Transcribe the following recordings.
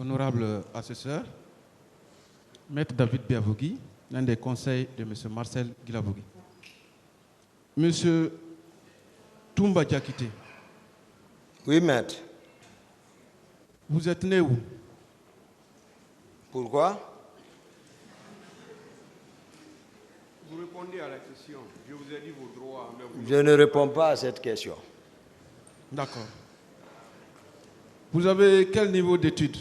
Honorable assesseur, Maître David Biavogui, l'un des conseils de M. Marcel Guilavogui. Monsieur Toumba Diakité. Oui, maître. Vous êtes né où? Pourquoi? Vous répondez à la question. Je vous ai dit vos droits. Mais vous... Je ne réponds pas à cette question. D'accord. Vous avez quel niveau d'études?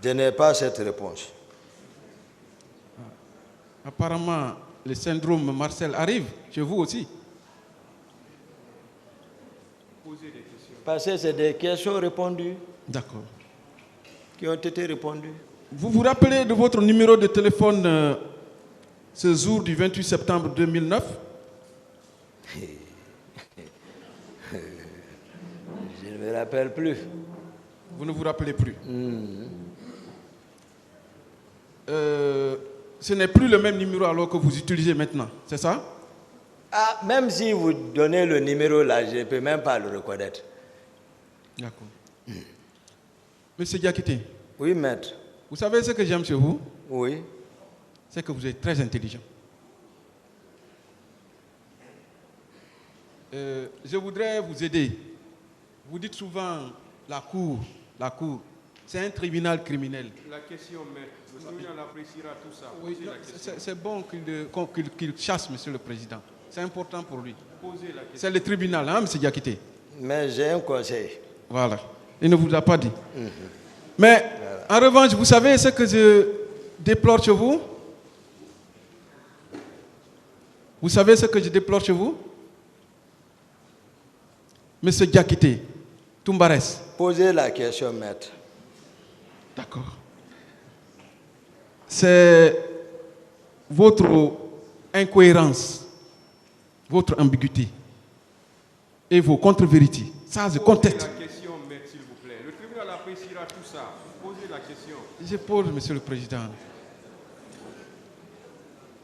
Je n'ai pas cette réponse. Apparemment, le syndrome Marcel arrive chez vous aussi. Posez des questions. Parce que c'est des questions répondues. D'accord. Qui ont été répondues. Vous vous rappelez de votre numéro de téléphone ce jour du 28 septembre 2009? Je ne me rappelle plus. Vous ne vous rappelez plus? Ce n'est plus le même numéro alors que vous utilisez maintenant, c'est ça? Ah, même si vous donnez le numéro là, je ne peux même pas le reconnaître. D'accord. Monsieur Diakité. Oui, maître. Vous savez ce que j'aime chez vous? Oui. C'est que vous êtes très intelligent. Je voudrais vous aider. Vous dites souvent la cour. C'est un tribunal criminel. La question, maître. Le tribunal appréciera tout ça. Oui, c'est bon qu'il chasse, monsieur le président. C'est important pour lui. Posez la question. C'est le tribunal, hein, monsieur Diakité? Mais j'ai un conseil. Voilà. Il ne vous a pas dit. Mais, en revanche, vous savez ce que je déplore chez vous? Vous savez ce que je déplore chez vous? Monsieur Diakité, Toumbares. Posez la question, maître. D'accord. C'est votre incohérence, votre ambiguïté et vos contre-vérités. Ça, je conteste. Posez la question, maître, s'il vous plaît. Le tribunal appréciera tout ça. Posez la question. Je pose, monsieur le président.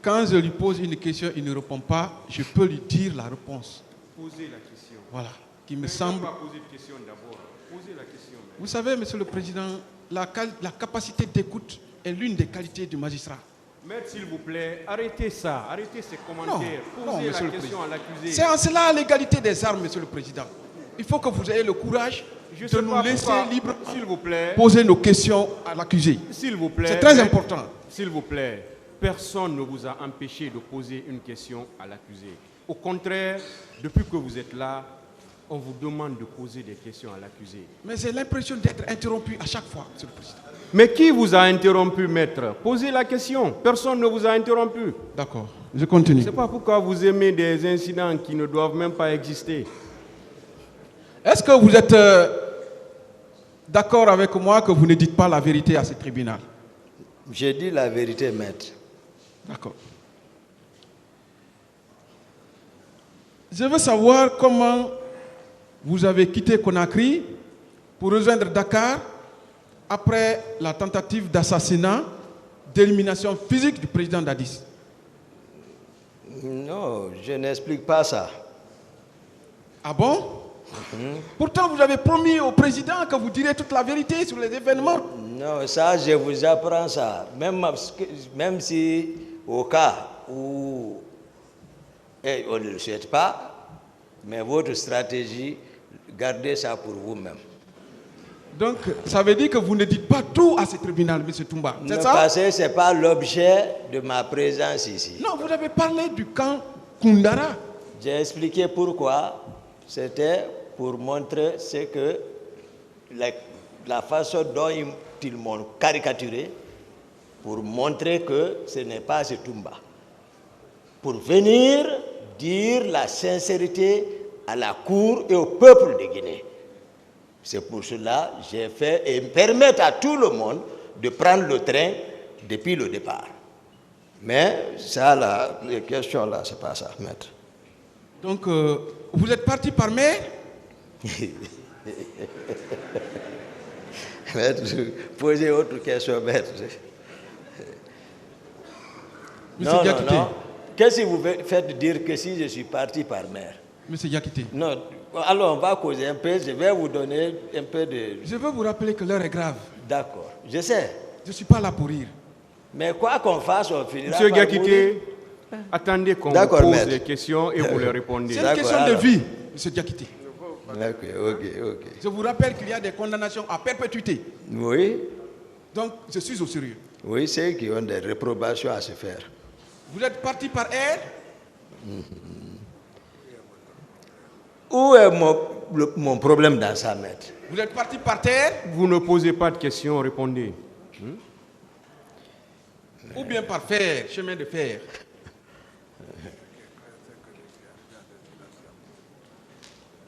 Quand je lui pose une question, il ne répond pas, je peux lui dire la réponse. Posez la question. Voilà. Qui me Mais semble. on va poser une question d'abord. Posez la question, maître. Vous savez, monsieur le président, la capacité d'écoute est l'une des qualités du magistrat. Maître, s'il vous plaît, arrêtez ça. Arrêtez ces commentaires. Non, Posez monsieur la le question à l'accusé. C'est en cela l'égalité des armes, monsieur le président. Il faut que vous ayez le courage de nous laisser libres, s'il vous plaît, poser nos questions à l'accusé. S'il vous plaît. C'est très maître, important. S'il vous plaît, personne ne vous a empêché de poser une question à l'accusé. Au contraire, depuis que vous êtes là, on vous demande de poser des questions à l'accusé. Mais j'ai l'impression d'être interrompu à chaque fois, monsieur le président. Mais qui vous a interrompu, maître? Posez la question. Personne ne vous a interrompu. D'accord, je continue. Je ne sais pas pourquoi vous aimez des incidents qui ne doivent même pas exister. Est-ce que vous êtes d'accord avec moi que vous ne dites pas la vérité à ce tribunal? J'ai dit la vérité, maître. D'accord. Je veux savoir comment vous avez quitté Conakry pour rejoindre Dakar après la tentative d'assassinat, d'élimination physique du président Dadis. Non, je n'explique pas ça. Ah bon? Pourtant, vous avez promis au président que vous direz toute la vérité sur les événements. Non, ça, je vous apprends ça. Même si, au cas où on ne le souhaite pas, mais votre stratégie, gardez ça pour vous-même. Donc, ça veut dire que vous ne dites pas tout à ce tribunal, M. Toumba. C'est ça? Parce que ce n'est pas l'objet de ma présence ici. Non, vous avez parlé du camp Koundara. J'ai expliqué pourquoi. C'était pour montrer ce que la façon dont ils m'ont caricaturé, pour montrer que ce n'est pas ce Toumba. Pour venir dire la sincérité à la cour et au peuple de Guinée. C'est pour cela que j'ai fait et permettre à tout le monde de prendre le train depuis le départ. Mais ça, là, les questions là, c'est pas ça, maître. Donc, vous êtes parti par mer? Maître, posez autre question, maître. Monsieur Diakité. Qu'est-ce que vous faites dire que si je suis parti par mer? Monsieur Diakité. Non, Alors, on va causer un peu. Je vais vous donner un peu de... Je veux vous rappeler que l'heure est grave. D'accord, je sais. Je ne suis pas là pour rire. Mais quoi qu'on fasse, on finira Monsieur par mourir. Diakité, attendez qu'on vous D'accord, pose maître. des questions et vous les répondez. C'est une D'accord, question de alors. vie, M. Diakité. Ok. Je vous rappelle qu'il y a des condamnations à perpétuité. Oui, Donc, je suis au sérieux. oui, ceux qui ont des réprobations à se faire. Vous êtes parti par air, Où est mon problème dans ça, maître? vous êtes parti par terre, Vous ne posez pas de questions, répondez. ou bien par fer, chemin de fer.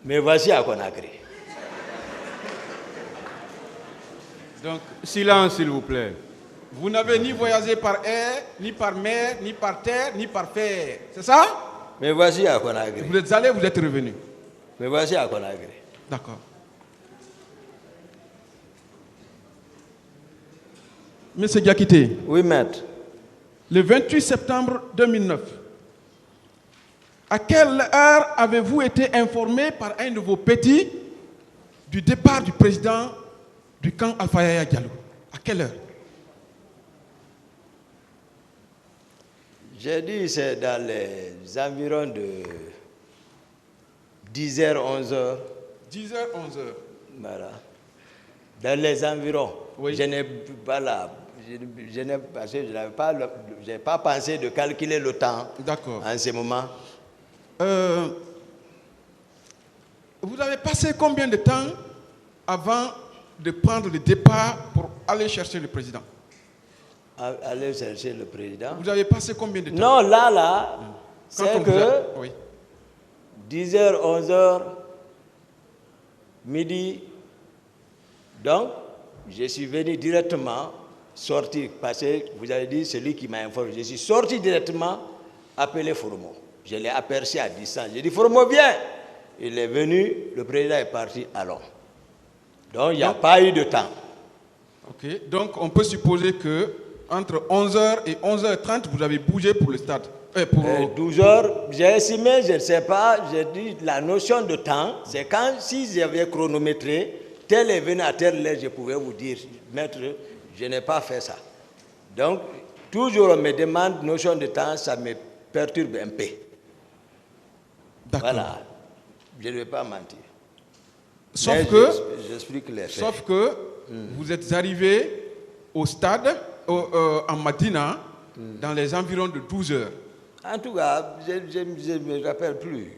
Mais voici à Conakry. Donc, Silence, s'il vous plaît. vous n'avez ni voyagé par air, ni par mer, ni par terre, ni par fer. C'est ça? Mais voici à Conakry. Vous êtes allé, vous êtes revenu. Mais voici à Conakry. D'accord. Monsieur Diakité, Oui, maître. le 28 septembre 2009, à quelle heure avez-vous été informé par un de vos petits du départ du président du camp Alpha Yaya Diallo? À quelle heure? J'ai dit c'est dans les environs de 10h, 11h. 10h, 11h. Voilà. Dans les environs. Oui. Je n'ai pas là. Je n'ai parce que je n'avais pas, j'ai pas pensé de calculer le temps D'accord. en ce moment. Vous avez passé combien de temps avant de prendre le départ pour aller chercher le président? Aller chercher le président. Vous avez passé combien de temps? Non, là, Quand c'est on vous que a- Oui. 10h, 11h, midi. Donc, je suis venu directement sortir, parce que vous avez dit celui qui m'a informé. Je suis sorti directement, appelé Formo. Je l'ai aperçu à distance. J'ai dit Formo, viens. Il est venu, le président est parti, allons. Donc, il n'y a pas eu de temps. Ok. Donc, on peut supposer que entre 11h et 11h30, vous avez bougé pour le stade. Pour... 12h, j'ai estimé, je ne sais pas, j'ai dit la notion de temps, c'est quand, si j'avais chronométré, tel est venu à telle heure, je pouvais vous dire, maître, je n'ai pas fait ça. Donc, toujours on me demande notion de temps, ça me perturbe un peu. D'accord. Voilà, je ne vais pas mentir. Sauf Mais que, j'explique les faits. sauf que vous êtes arrivé au stade, en Madina, dans les environs de 12h. En tout cas, je ne me rappelle plus.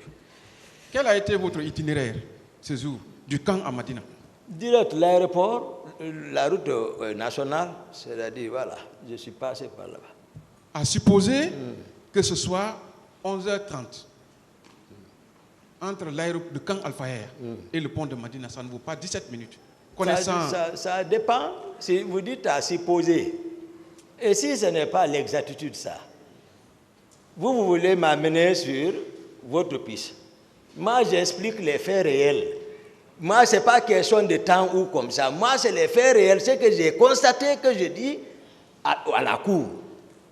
Quel a été votre itinéraire ce jour, du camp à Madina? Direct l'aéroport, la route nationale, c'est-à-dire, voilà, je suis passé par là-bas. À supposer que ce soit 11h30. Entre l'aéroport de camp Alpha Yaya et le pont de Madina, ça ne vaut pas 17 minutes. Connaissant... Ça dépend, si vous dites à supposer. Et si ce n'est pas l'exactitude, ça, vous voulez m'amener sur votre piste. Moi, j'explique les faits réels. Moi, ce n'est pas question de temps ou comme ça. Moi, c'est les faits réels. C'est que j'ai constaté, que je dis à la cour.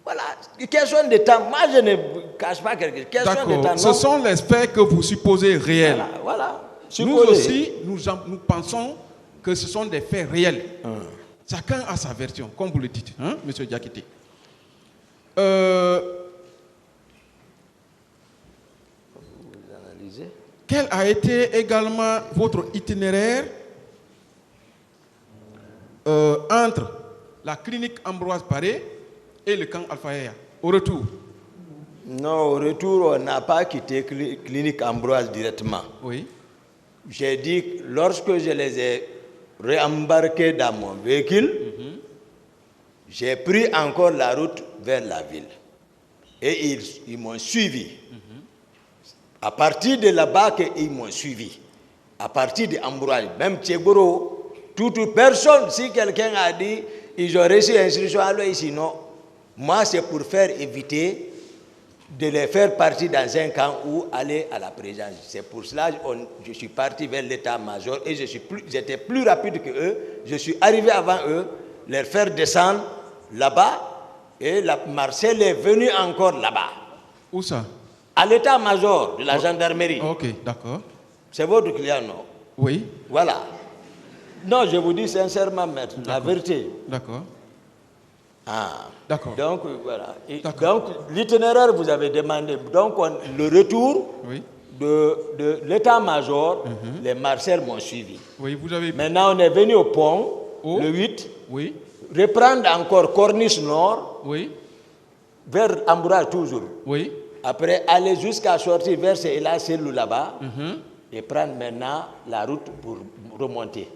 Voilà, question de temps. Moi, je ne cache pas quelque chose. Question de temps. D'accord. Ce sont les faits que vous supposez réels. Voilà. Nous aussi, nous pensons que ce sont des faits réels. Chacun a sa version, comme vous le dites, hein, M. Diakité. Quel a été également votre itinéraire entre la clinique Ambroise Paré et le camp Alpha Yaya, au retour? Non, au retour, on n'a pas quitté clinique Ambroise directement. Oui. J'ai dit, lorsque je les ai réembarqués dans mon véhicule, j'ai pris encore la route vers la ville. Et ils m'ont suivi. À partir de là-bas, ils m'ont suivi. À partir d'Ambroise, même Tchegoro, toute personne, si quelqu'un a dit, ils ont reçu l'instruction, alors ici, non. Moi, c'est pour faire éviter de les faire partir dans un camp ou aller à la présidence. C'est pour cela que je suis parti vers l'état-major et j'étais plus rapide que eux. Je suis arrivé avant eux, leur faire descendre là-bas et Marcel est venu encore là-bas. Où ça? À l'état-major de la gendarmerie. Ok, d'accord. C'est votre client, non? Oui. Voilà. Non, je vous dis sincèrement, maître, la vérité. D'accord. Ah. D'accord. Donc, voilà. Et D'accord. donc, l'itinéraire, vous avez demandé. Donc, le retour Oui. de l'état-major, les marshals m'ont suivi. Oui, vous avez... Maintenant, on est venu au pont, Oh. le 8, Oui. reprendre encore Corniche Nord, Oui. vers Ambourage toujours. Oui. Après, aller jusqu'à sortir vers Céla, là-bas, et prendre maintenant la route pour remonter.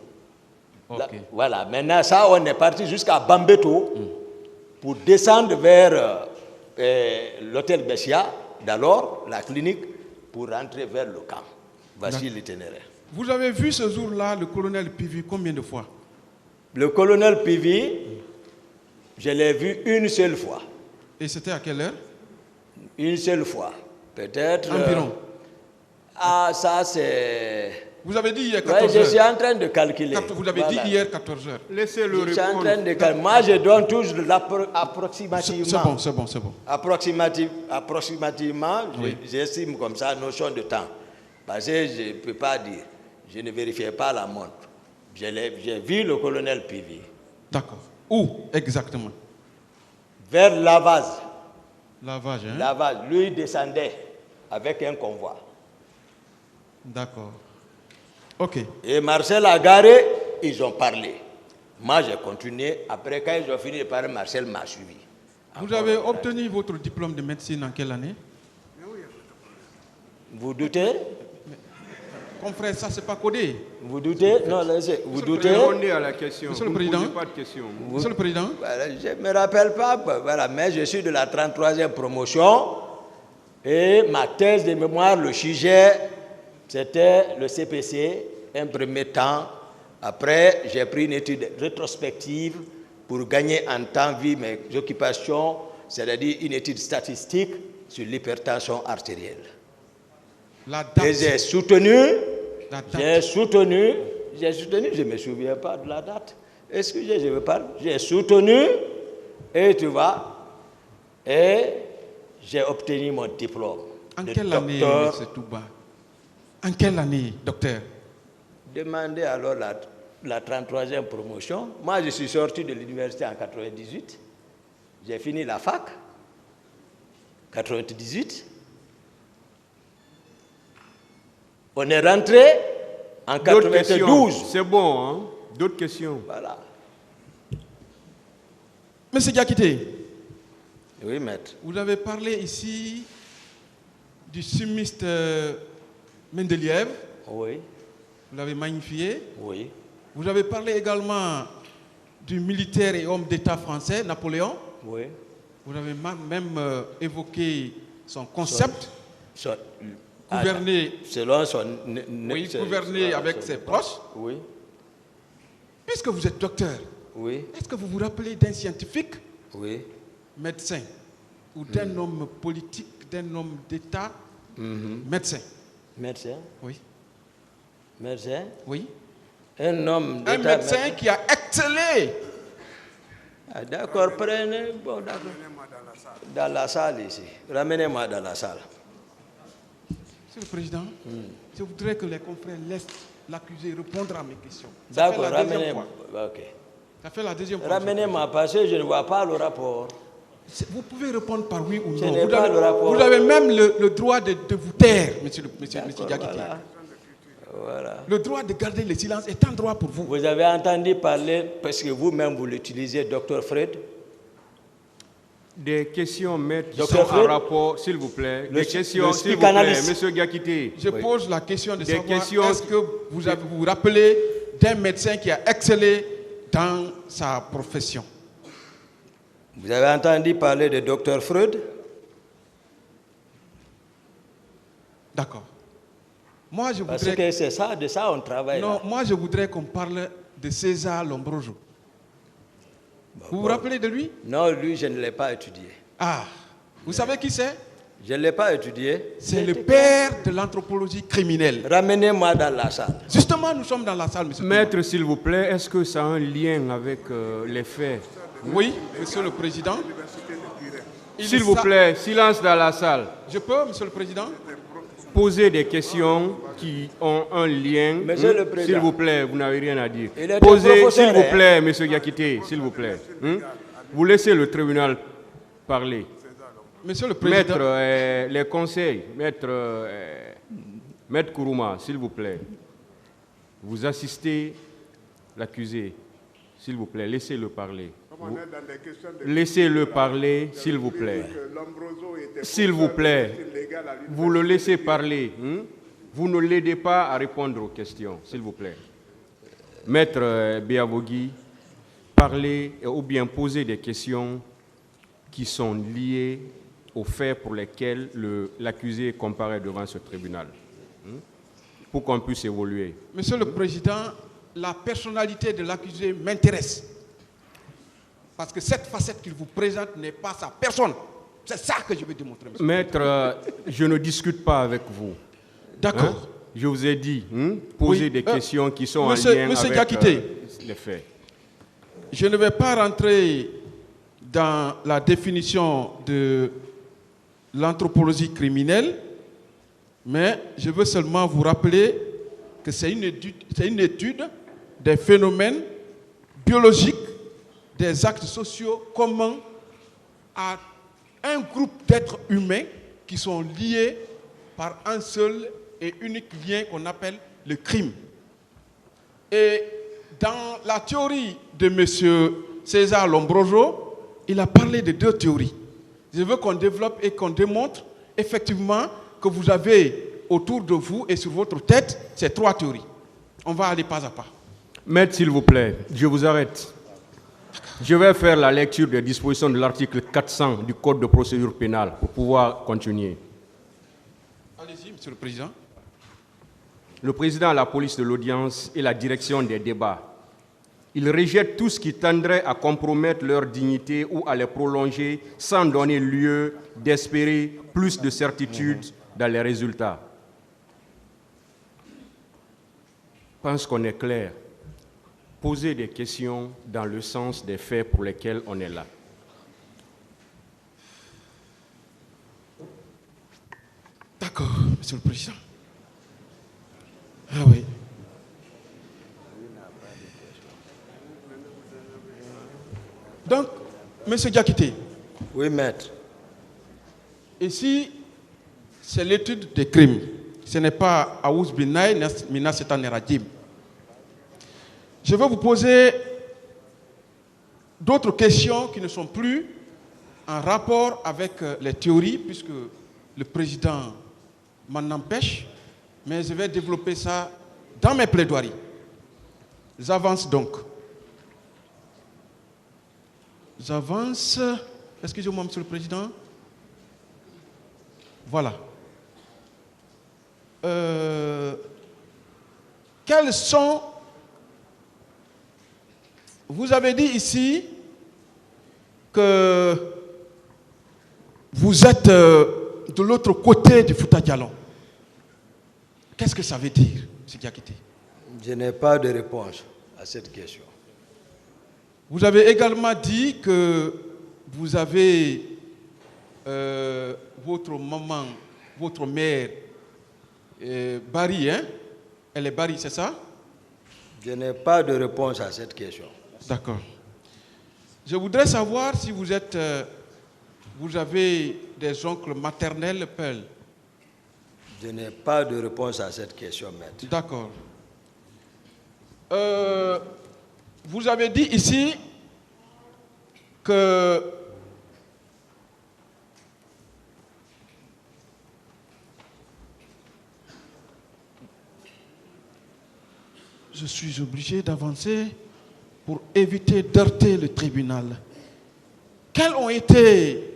Ok. Là, voilà, maintenant ça, on est parti jusqu'à Bambeto pour descendre vers l'hôtel Bessia, d'alors la clinique, pour rentrer vers le camp. Voici l'itinéraire. Vous avez vu ce jour-là le colonel Pivi combien de fois? Le colonel Pivi, je l'ai vu une seule fois. Et c'était à quelle heure? Une seule fois. Peut-être... Environ. Ah, ça c'est... Vous avez dit hier Ouais, 14 je heures. suis en train de calculer. Vous avez Voilà. dit hier 14 heures. Laissez-le Je suis en répondre. train de calculer. Moi, je donne toujours approximativement. C'est bon. Approximativement, Oui. j'estime comme ça, notion de temps. Parce que je ne peux pas dire. Je ne vérifiais pas la montre. J'ai vu le colonel Pivi. D'accord. Où exactement? Vers Lavaz. Lavage, hein? Lavaz, lui descendait avec un convoi. D'accord. Ok. Et Marcel a garé, ils ont parlé. Moi, j'ai continué. Après, quand ils ont fini de parler, Marcel m'a suivi. Vous avez obtenu votre diplôme de médecine en quelle année? Vous doutez? Confrère, ça c'est pas codé. Vous doutez? Non, laissez. Vous doutez? Répondez à la question. Monsieur le Vous ne Président. posez pas de question. Monsieur le Président, Voilà, je ne me rappelle pas, voilà, mais je suis de la 33e promotion et ma thèse de mémoire, le sujet, c'était le CPC, un premier temps. Après, j'ai pris une étude rétrospective pour gagner en temps vu mes occupations, c'est-à-dire une étude statistique sur l'hypertension artérielle. la date. Et j'ai soutenu, La date. je ne me souviens pas de la date. Excusez, je veux pas. J'ai soutenu, et tu vois, et j'ai obtenu mon diplôme. En de quelle année, docteur. M. Touba? En quelle année, docteur? Demandez alors la 33e promotion. Moi, je suis sorti de l'université en 98. J'ai fini la fac. 98. On est rentré en D'autres questions? 92. C'est bon, hein? D'autres questions? Voilà. Monsieur Diakité, Oui, maître. vous avez parlé ici du chimiste Mendeleïev. Oui, Vous l'avez magnifié. oui, Vous avez parlé également du militaire et homme d'État français, Napoléon. oui. Vous avez même évoqué son concept, Son- gouverner, selon son... oui, gouverner avec ses proches. Oui, Puisque vous êtes docteur, oui, est-ce que vous vous rappelez d'un scientifique, oui. médecin, ou d'un homme politique, d'un homme d'État, médecin? Médecin, Oui. médecin. Oui. Un homme Un d'État. médecin qui a excellé. Ah, d'accord, prenez. Bon, d'accord. Dans la salle ici. Ramenez-moi dans la salle. Monsieur le Président, je voudrais que les confrères laissent l'accusé répondre à mes questions. D'accord, Ça fait la deuxième ramenez-moi. fois. Ok. Ça fait la deuxième fois. Ramenez-moi parce que je ne vois pas le rapport. Vous pouvez répondre par oui ou Je non. n'ai pas le rapport. Vous avez même le droit de vous taire, monsieur Diakité. Voilà. Voilà. Le droit de garder le silence est un droit pour vous. Vous avez entendu parler, parce que vous-même vous l'utilisez, Dr Fred. Des questions, maître, qui Docteur sont en Fred, rapport, s'il vous plaît. le Des questions, s'il vous psychanalyste. plaît, monsieur Diakité. Je pose la question de Des savoir, questions- est-ce que vous vous rappelez d'un médecin qui a excellé dans sa profession? Vous avez entendu parler de Dr Freud? D'accord. Moi, je Parce voudrais... que c'est ça, de ça on travaille. Non, Là. moi, je voudrais qu'on parle de César Lombroso. Vous vous rappelez de lui? Non, lui, je ne l'ai pas étudié. Ah, vous savez qui c'est? Je ne l'ai pas étudié. C'est le père de l'anthropologie criminelle. Ramenez-moi dans la salle. Justement, nous sommes dans la salle, monsieur. Maître, s'il vous plaît, est-ce que ça a un lien avec les faits? Oui, monsieur le Président. S'il vous plaît, silence dans la salle. Je peux, monsieur le Président? Posez des questions qui ont un lien. Monsieur le Président. S'il vous plaît, vous n'avez rien à dire. Il est Posez, un s'il vous professeur, plaît, monsieur Diakité, s'il vous plaît. Vous laissez le tribunal parler. Monsieur le Président. Maître, les conseils, Maître Kourouma, s'il vous plaît. Vous assistez l'accusé. S'il vous plaît, laissez-le parler. Laissez-le parler, s'il vous plaît. S'il vous plaît, vous le laissez parler. Vous ne l'aidez pas à répondre aux questions, s'il vous plaît. Maître Biavogui, parlez ou bien posez des questions qui sont liées aux faits pour lesquels l'accusé comparaît devant ce tribunal, pour qu'on puisse évoluer. Monsieur le Président, la personnalité de l'accusé m'intéresse. Parce que cette facette qu'il vous présente n'est pas sa personne. C'est ça que je veux démontrer, monsieur. Maître, je ne discute pas avec vous. D'accord. Je vous ai dit, posez des questions qui sont en lien avec les faits. Je ne vais pas rentrer dans la définition de l'anthropologie criminelle, mais je veux seulement vous rappeler que c'est une étude des phénomènes biologiques, des actes sociaux communs à un groupe d'êtres humains qui sont liés par un seul et unique lien qu'on appelle le crime. Et dans la théorie de M. César Lombroso, il a parlé de deux théories. Je veux qu'on développe et qu'on démontre effectivement que vous avez autour de vous et sur votre tête ces trois théories. On va aller pas à pas. Maître, s'il vous plaît, je vous arrête. Je vais faire la lecture des dispositions de l'article 400 du Code de procédure pénale pour pouvoir continuer. Allez-y, Monsieur le Président. Le président à la police de l'audience et la direction des débats. Ils rejettent tout ce qui tendrait à compromettre leur dignité ou à les prolonger sans donner lieu d'espérer plus de certitude dans les résultats. Je pense qu'on est clair. Poser des questions dans le sens des faits pour lesquels on est là. D'accord, Monsieur le Président. Ah oui. Donc, Monsieur Diakité. Oui, maître. Ici, c'est l'étude des crimes. Ce n'est pas Aouz Binaï, Mina Setan Rajim. Je vais vous poser d'autres questions qui ne sont plus en rapport avec les théories, puisque le président m'en empêche, mais je vais développer ça dans mes plaidoiries. J'avance donc. J'avance. Excusez-moi, Monsieur le Président. Voilà. Quels sont... Vous avez dit ici que vous êtes de l'autre côté du Fouta Djallon. Qu'est-ce que ça veut dire, M. Diakité? Je n'ai pas de réponse à cette question. Vous avez également dit que vous avez votre maman, votre mère, Bari, hein? Elle est Bari, c'est ça? Je n'ai pas de réponse à cette question. D'accord. Je voudrais savoir si vous êtes, vous avez des oncles maternels, Peul. Je n'ai pas de réponse à cette question, maître. D'accord. Vous avez dit ici que je suis obligé d'avancer pour éviter d'heurter le tribunal. Quelles ont été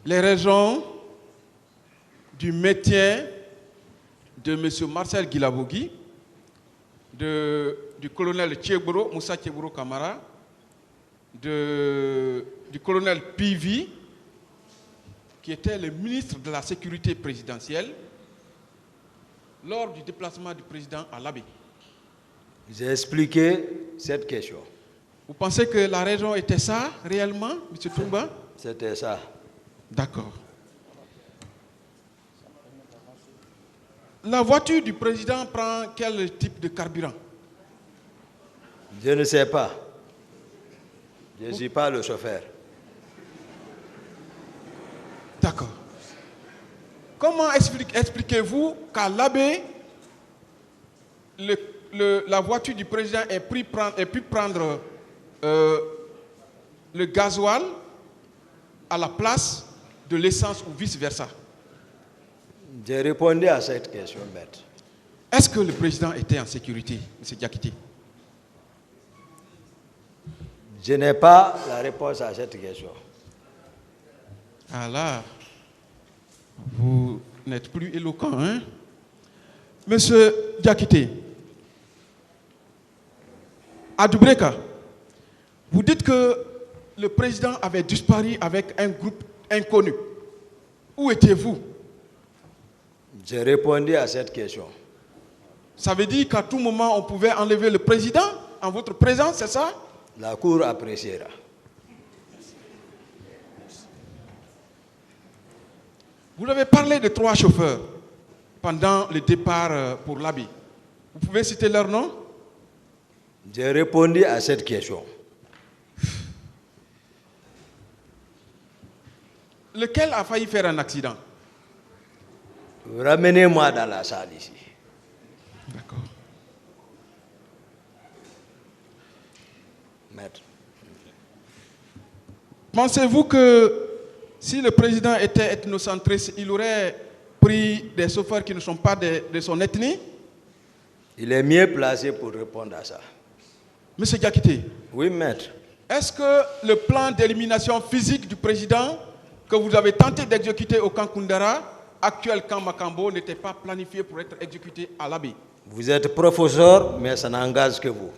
les raisons du maintien de M. Marcel Guilabogui, du colonel Tchebro, Moussa Tchebro Kamara, du colonel Pivi, qui était le ministre de la Sécurité présidentielle, lors du déplacement du président à l'Abbé? J'ai expliqué cette question. Vous pensez que la raison était ça, réellement, M. Toumba? C'était ça. D'accord. La voiture du président prend quel type de carburant? Je ne sais pas. Je ne suis pas le chauffeur. D'accord. Comment expliquez-vous qu'à l'Abbé, la voiture du président ait pu prendre le gasoil à la place de l'essence ou vice-versa? J'ai répondu à cette question, maître. Est-ce que le président était en sécurité, M. Diakité? Je n'ai pas la réponse à cette question. Ah là, vous n'êtes plus éloquent, hein? Monsieur Diakité, à Dubreka, vous dites que le président avait disparu avec un groupe inconnu. Où étiez-vous? J'ai répondu à cette question. Ça veut dire qu'à tout moment, on pouvait enlever le président en votre présence, c'est ça? La Cour appréciera. Vous avez parlé de 3 chauffeurs pendant le départ pour l'Abbé. Vous pouvez citer leur nom? J'ai répondu à cette question. Lequel a failli faire un accident? Ramenez-moi dans la salle ici. D'accord. Maître. Pensez-vous que si le président était ethnocentriste, il aurait pris des chauffeurs qui ne sont pas de son ethnie? Il est mieux placé pour répondre à ça. Monsieur Diakité. Oui, maître. Est-ce que le plan d'élimination physique du président que vous avez tenté d'exécuter au camp Koundara, actuel camp Makambo, n'était pas planifié pour être exécuté à l'Abbé? Vous êtes professeur, mais ça n'engage que vous.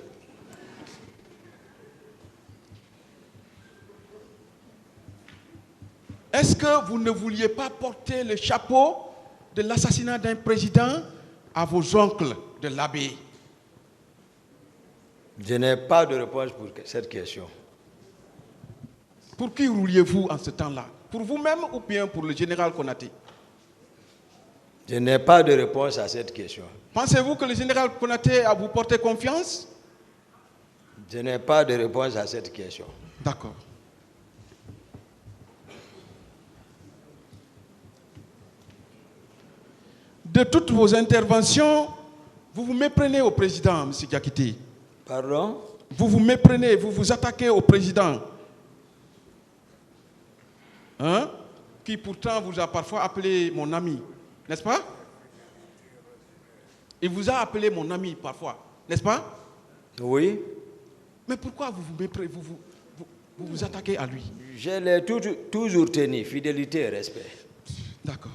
Est-ce que vous ne vouliez pas porter le chapeau de l'assassinat d'un président à vos oncles de l'Abbé? Je n'ai pas de réponse pour cette question. Pour qui rouliez-vous en ce temps-là? Pour vous-même ou bien pour le général Konaté? Je n'ai pas de réponse à cette question. Pensez-vous que le général Konaté a vous porté confiance? Je n'ai pas de réponse à cette question. D'accord. De toutes vos interventions, vous vous méprenez au président, M. Diakité. Pardon? Vous vous méprenez, vous vous attaquez au président. Hein? Qui pourtant vous a parfois appelé mon ami, n'est-ce pas? Il vous a appelé mon ami parfois, n'est-ce pas? Oui. Mais pourquoi vous vous attaquez à lui? Je l'ai toujours tenu, fidélité et respect. D'accord.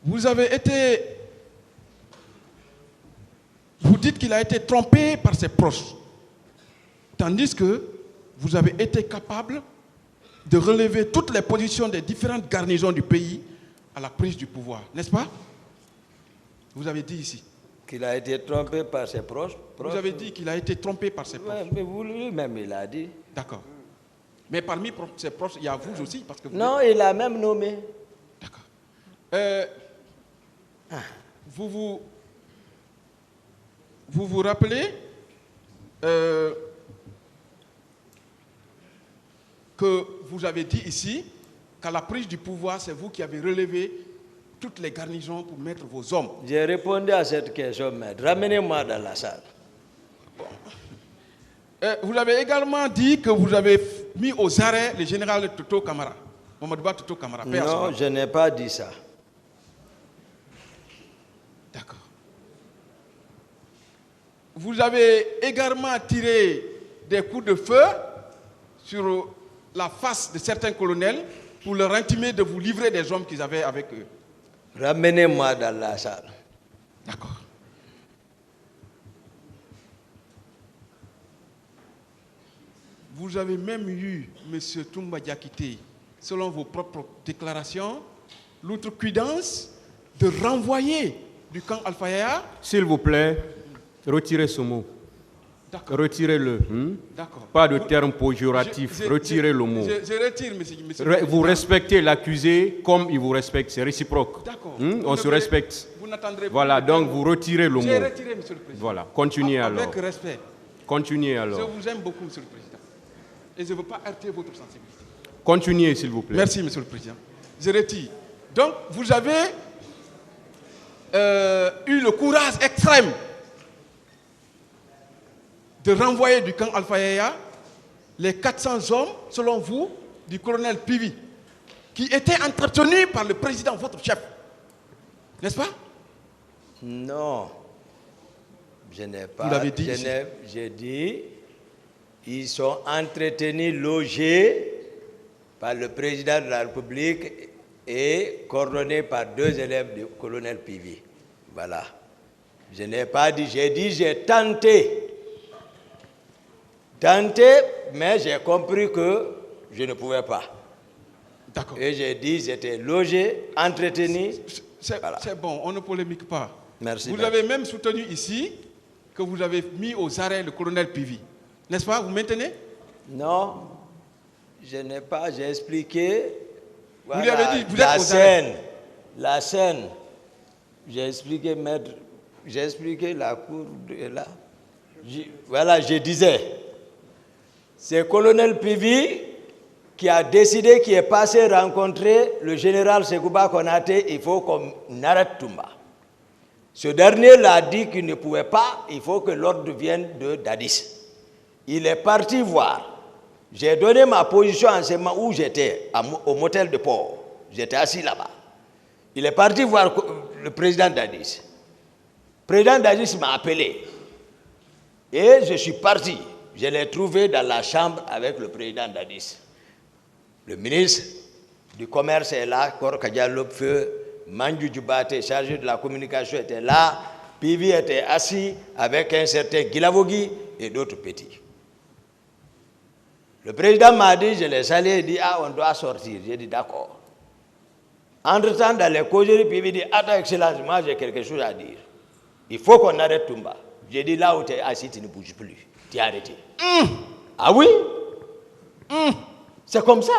Vous dites qu'il a été trompé par ses proches, tandis que vous avez été capable de relever toutes les positions des différentes garnisons du pays à la prise du pouvoir, n'est-ce pas? Vous avez dit ici. Qu'il a été trompé par ses proches. Vous avez dit qu'il a été trompé par ses proches. Ouais, mais vous lui-même, il a dit. D'accord. Mais parmi ses proches, il y a vous aussi parce que vous non, il a même nommé. D'accord. Vous vous rappelez que vous avez dit ici qu'à la prise du pouvoir, c'est vous qui avez relevé toutes les garnisons pour mettre vos hommes. J'ai répondu à cette question, maître. Ramenez-moi dans la salle. Bon. Vous avez également dit que vous avez mis aux arrêts le général Toto Kamara. Mamadouba Toto Kamara. Non, je n'ai pas dit ça. D'accord. Vous avez également tiré des coups de feu sur la face de certains colonels pour leur intimer de vous livrer des hommes qu'ils avaient avec eux. Ramenez-moi dans la salle. D'accord. Vous avez même eu, M. Toumba Diakité, selon vos propres déclarations, l'outrecuidance de renvoyer du camp Alpha Yaya. S'il vous plaît, retirez ce mot. Retirez-le. D'accord. Pas de terme péjoratif. Retirez le mot. Je retire, monsieur. Vous respectez l'accusé comme il vous respecte. C'est réciproque. D'accord. On se respecte. Vous n'attendrez pas. Voilà, donc vous retirez le mot. J'ai retiré, monsieur le président. Voilà, continuez alors. Avec respect. Continuez Je alors. vous aime beaucoup, monsieur le président. Et je ne veux pas heurter votre sensibilité. Continuez, s'il vous plaît. Merci, monsieur le président. Je retire. Donc, vous avez eu le courage extrême de renvoyer du camp Alpha Yaya les 400 hommes, selon vous, du colonel Pivi, qui étaient entretenus par le président, votre chef. N'est-ce pas? Non. Je n'ai pas. Vous l'avez dit. J'ai dit, ils sont entretenus, logés par le président de la République et coordonnés par 2 élèves du colonel Pivi. Voilà. Je n'ai pas dit, j'ai dit, j'ai tenté. Mais j'ai compris que je ne pouvais pas. D'accord. Et j'ai dit, j'étais logé, entretenu. C'est voilà. bon, on ne polémique pas. Merci. Vous avez même soutenu ici que vous avez mis aux arrêts le colonel Pivi. N'est-ce pas? Vous maintenez? Non, je n'ai pas, j'ai expliqué. Voilà, vous lui avez dit, vous êtes aux arrêts. La scène. J'ai expliqué, maître, j'ai expliqué la cour de là. Voilà, je disais. C'est le colonel Pivi qui a décidé, qui est passé rencontrer le général Sekouba Konaté, il faut qu'on arrête Toumba. Ce dernier l'a dit qu'il ne pouvait pas, il faut que l'ordre vienne de Dadis. Il est parti voir. J'ai donné ma position en ce moment où j'étais, au motel de port. J'étais assis là-bas. Il est parti voir le président Dadis. Le président Dadis m'a appelé. Et je suis parti. Je l'ai trouvé dans la chambre avec le président Dadis. Le ministre du Commerce est là, Korka Diallo Feu, Mandjou Djoubate, chargé de la communication, était là. Pivi était assis avec un certain Guilavogui et d'autres petits. Le président m'a dit, je l'ai salué, il dit, ah, on doit sortir. J'ai dit, d'accord. Entre-temps, dans les causeries, Pivi dit, attends, Excellence, moi j'ai quelque chose à dire. Il faut qu'on arrête Toumba. J'ai dit, là où tu es assis, tu ne bouges plus. Tu es arrêté. Ah oui? C'est comme ça.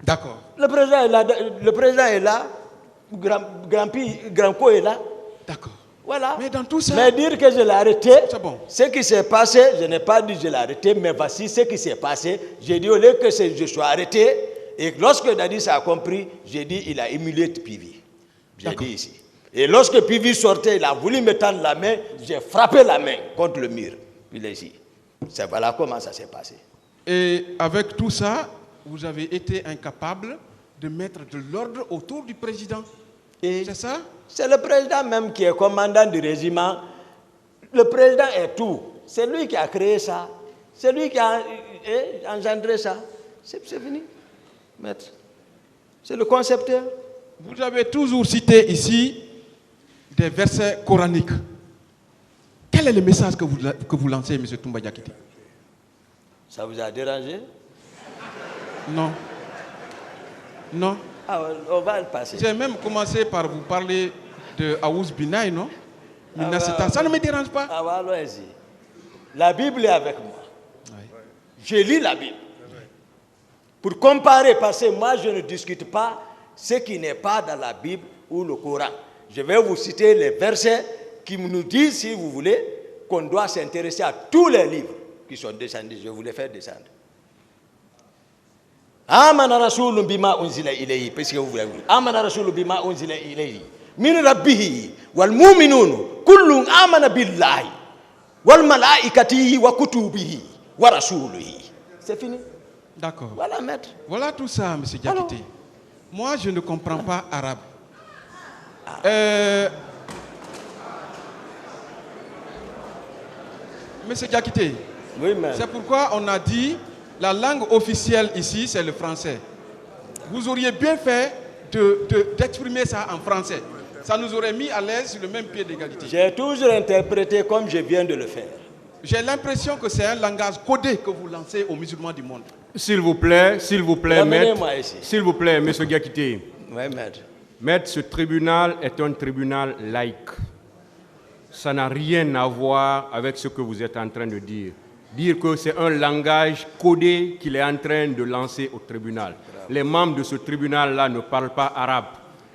D'accord. Le président est là, Grand-Co est là. D'accord. Voilà. Mais dans tout ça... Mais dire que je l'ai arrêté, c'est bon. Ce qui s'est passé, je n'ai pas dit que je l'ai arrêté, mais voici ce qui s'est passé. J'ai dit au lieu que je sois arrêté, et lorsque Dadis a compris, j'ai dit il a humilié Pivi. J'ai dit ici. Et lorsque Pivi sortait, il a voulu me tendre la main, j'ai frappé la main contre le mur. Il est ici. Voilà comment ça s'est passé. Et avec tout ça, vous avez été incapable de mettre de l'ordre autour du président. C'est ça? C'est le président même qui est commandant du régiment. Le président est tout. C'est lui qui a créé ça. C'est lui qui a engendré ça. C'est fini, maître. C'est le concepteur. Vous avez toujours cité ici des versets coraniques. Quel est le message que vous lancez, M. Toumba Diakité? Ça vous a dérangé? Non. Non. Ah, on va le passer. J'ai même commencé par vous parler de Aouz Binaï, non? Ça ne me dérange pas. Ah, allons-y. La Bible est avec moi. Oui. Je lis la Bible. Pour comparer, parce que moi je ne discute pas ce qui n'est pas dans la Bible ou le Coran. Je vais vous citer les versets qui nous disent, si vous voulez, qu'on doit s'intéresser à tous les livres qui sont descendus. Je vais vous les faire descendre. Amana rasulun bima unzila ilayhi, parce que vous voulez. Amana rasulun bima unzila ilayhi min rabbihi wal mu'minun kullun amana billahi wal malaikatihi wa kutubihi wa rasulihi. C'est fini. D'accord. Voilà, maître. Voilà tout ça, M. Diakité. Moi, je ne comprends pas arabe. Monsieur Diakité, oui, c'est pourquoi on a dit la langue officielle ici, c'est le français. Vous auriez bien fait d'exprimer ça en français. Ça nous aurait mis à l'aise sur le même pied d'égalité. J'ai toujours interprété comme je viens de le faire. J'ai l'impression que c'est un langage codé que vous lancez aux musulmans du monde. S'il vous plaît, maître. S'il vous plaît, M. Diakité. Oui, maître. Maître, ce tribunal est un tribunal laïque. ça n'a rien à voir avec ce que vous êtes en train de dire. Dire que c'est un langage codé qu'il est en train de lancer au tribunal. Les membres de ce tribunal-là ne parlent pas arabe.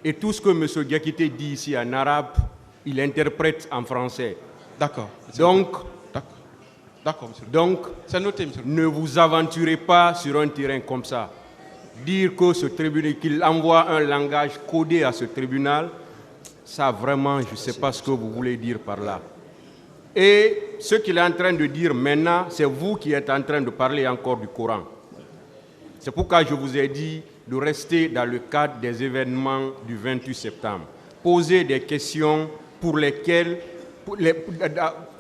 Et tout ce que M. Diakité dit ici en arabe, il interprète en français. D'accord. D'accord, monsieur. Donc, c'est noté, monsieur. Ne vous aventurez pas sur un terrain comme ça. Dire que ce tribunal, qu'il envoie un langage codé à ce tribunal, ça vraiment, je ne sais pas ce que vous voulez dire par là. Et ce qu'il est en train de dire maintenant, c'est vous qui êtes en train de parler encore du Coran. C'est pourquoi je vous ai dit de rester dans le cadre des événements du 28 septembre. Poser des questions pour lesquelles,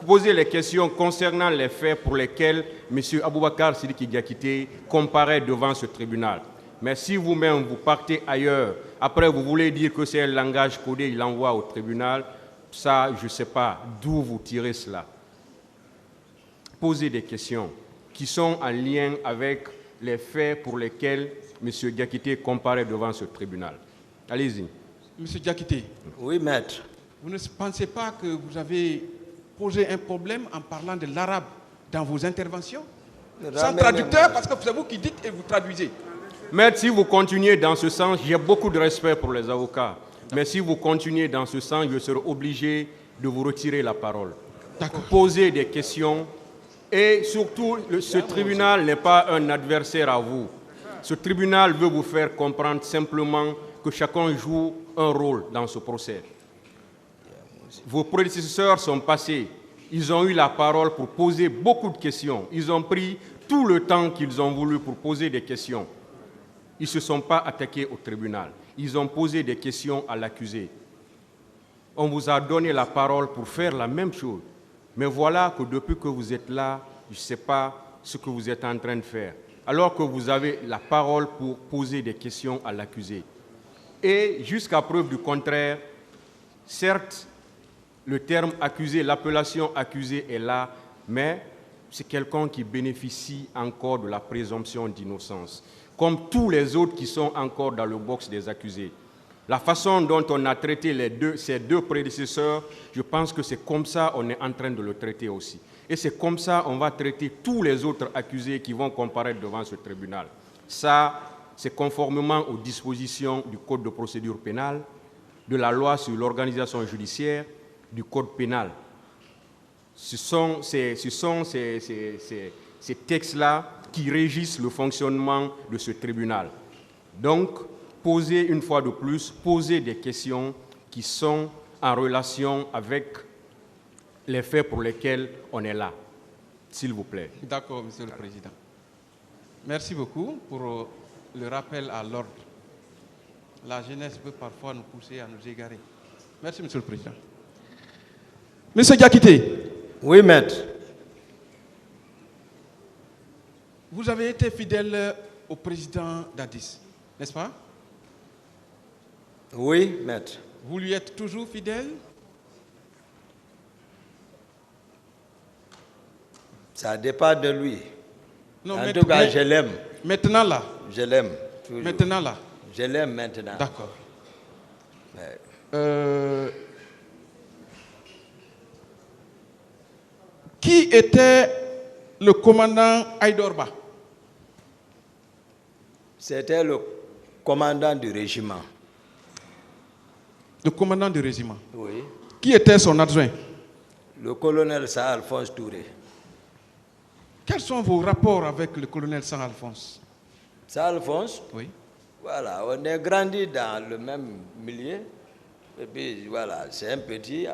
poser les questions concernant les faits pour lesquels M. Aboubakar Sidiki Diakité comparaît devant ce tribunal. Mais si vous-même vous partez ailleurs, après vous voulez dire que c'est un langage codé, il l'envoie au tribunal, ça, je ne sais pas d'où vous tirez cela. Posez des questions qui sont en lien avec les faits pour lesquels M. Diakité comparaît devant ce tribunal. Allez-y. M. Diakité. Oui, maître. Vous ne pensez pas que vous avez posé un problème en parlant de l'arabe dans vos interventions? Sans traducteur, parce que c'est vous qui dites et vous traduisez. Maître, si vous continuez dans ce sens, j'ai beaucoup de respect pour les avocats. Mais si vous continuez dans ce sens, je serai obligé de vous retirer la parole. Posez des questions. Et surtout, ce tribunal n'est pas un adversaire à vous. Ce tribunal veut vous faire comprendre simplement que chacun joue un rôle dans ce procès. Vos prédécesseurs sont passés. Ils ont eu la parole pour poser beaucoup de questions. Ils ont pris tout le temps qu'ils ont voulu pour poser des questions. Ils ne se sont pas attaqués au tribunal. Ils ont posé des questions à l'accusé. On vous a donné la parole pour faire la même chose. Mais voilà que depuis que vous êtes là, je ne sais pas ce que vous êtes en train de faire. Alors que vous avez la parole pour poser des questions à l'accusé. Et jusqu'à preuve du contraire, certes, le terme accusé, l'appellation accusé est là, mais c'est quelqu'un qui bénéficie encore de la présomption d'innocence, comme tous les autres qui sont encore dans le box des accusés. La façon dont on a traité ces deux prédécesseurs, je pense que c'est comme ça qu'on est en train de le traiter aussi. Et c'est comme ça qu'on va traiter tous les autres accusés qui vont comparaître devant ce tribunal. Ça, c'est conformément aux dispositions du Code de procédure pénale, de la loi sur l'organisation judiciaire, du Code pénal. Ce sont ces textes-là qui régissent le fonctionnement de ce tribunal. Donc, posez une fois de plus, posez des questions qui sont en relation avec les faits pour lesquels on est là, s'il vous plaît. D'accord, Monsieur le Président. Merci beaucoup pour le rappel à l'ordre. La jeunesse peut parfois nous pousser à nous égarer. Merci, Monsieur le Président. Monsieur Diakité. Oui, maître. Vous avez été fidèle au président Dadis, n'est-ce pas? Oui, maître. Vous lui êtes toujours fidèle? Ça dépend de lui. Non, en tout cas, je l'aime. Maintenant là? Je l'aime. Toujours. Maintenant là? Je l'aime maintenant. D'accord. Qui était le commandant Aïdorba? C'était le commandant du régiment. Le commandant du régiment? Oui. Qui était son adjoint? Le colonel Saint-Alphonse Touré. Quels sont vos rapports avec le colonel Saint-Alphonse? Saint-Alphonse? Oui. Voilà, on est grandi dans le même milieu. Et puis voilà, c'est un petit,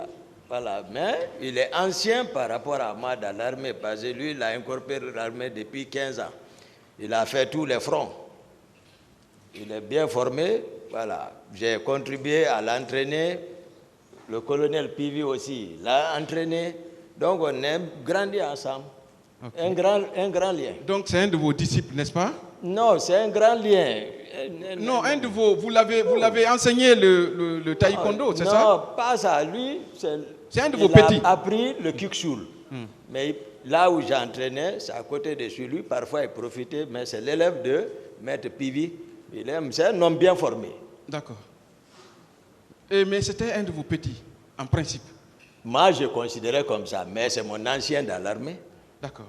voilà. Mais il est ancien par rapport à moi dans l'armée, parce que lui, il a incorporé l'armée depuis 15 ans. Il a fait tous les fronts. Il est bien formé, voilà. J'ai contribué à l'entraîner. Le colonel Pivi aussi l'a entraîné. Donc on est grandi ensemble. Okay. Un grand lien. Donc c'est un de vos disciples, n'est-ce pas? Non, c'est un grand lien. Non, un de vos, vous l'avez enseigné le taekwondo, c'est ça? Non, pas ça. Lui, c'est un de vos petits. Il a appris le kickshul. Mais là où j'entraînais, c'est à côté de chez lui. Parfois, il profitait, mais c'est l'élève de Maître Pivi. C'est un homme bien formé. D'accord. Mais c'était un de vos petits, en principe. Moi, je considérais comme ça, mais c'est mon ancien dans l'armée. D'accord.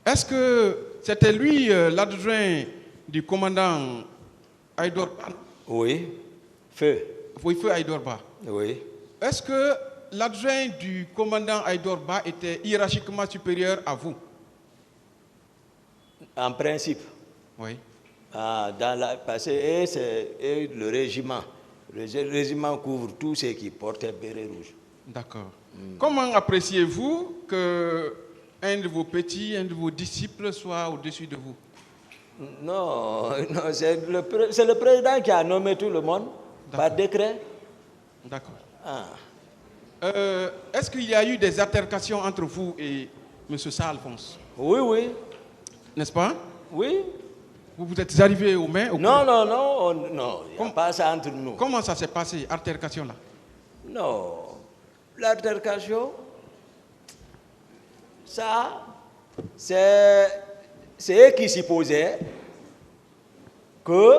Est-ce que c'était lui l'adjoint du commandant Aïdorba? Oui, feu. Oui, feu Aïdorba. Oui. Est-ce que l'adjoint du commandant Aïdorba était hiérarchiquement supérieur à vous? En principe. Oui. Parce que le régiment. Le régiment couvre tous ceux qui portaient béret rouge. D'accord. Comment appréciez-vous qu'un de vos petits, un de vos disciples soit au-dessus de vous? Non, c'est le président qui a nommé tout le monde par décret. D'accord. Ah. Est-ce qu'il y a eu des altercations entre vous et M. Saha-Alphonse? Oui, oui. N'est-ce pas? Oui. Vous vous êtes arrivés aux mains? Non, il n'y a pas ça entre nous. Comment ça s'est passé, altercation là? Non, l'altercation, ça, c'est eux qui supposaient que,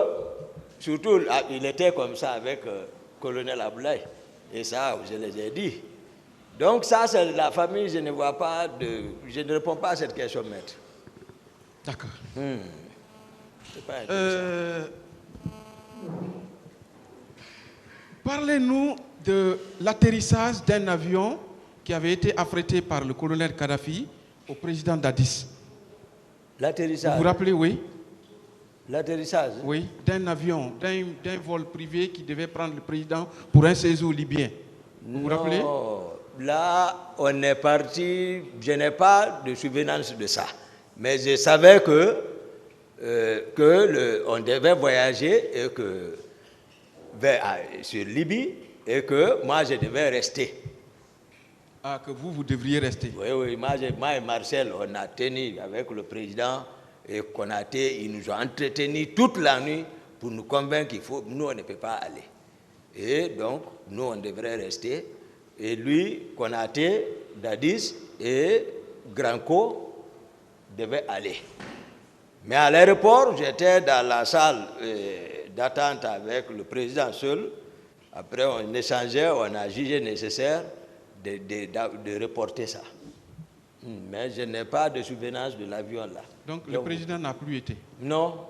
surtout, il était comme ça avec le colonel Abdoulaye. Et ça, je les ai dit. Donc ça, c'est la famille, je ne réponds pas à cette question, maître. D'accord. Parlez-nous de l'atterrissage d'un avion qui avait été affrété par le colonel Kadhafi au président d'Addis. L'atterrissage. Vous vous rappelez, oui? L'atterrissage? Oui, d'un avion, d'un vol privé qui devait prendre le président pour un séjour libyen. Vous vous rappelez? Là, on est parti, je n'ai pas de souvenance de ça. Mais je savais on devait voyager et sur Libye et que moi, je devais rester. Ah, que vous devriez rester. Oui, moi et Marcel, on a tenu avec le président et Konaté, ils nous ont entretenus toute la nuit pour nous convaincre nous, on ne peut pas aller. Et donc, nous, on devrait rester. Et lui, Konaté, Dadis et Granco devaient aller. Mais à l'aéroport, j'étais dans la salle d'attente avec le président seul. Après, on échangeait, on a jugé nécessaire de reporter ça. Mais je n'ai pas de souvenance de l'avion là. Donc le président n'a plus été? Non,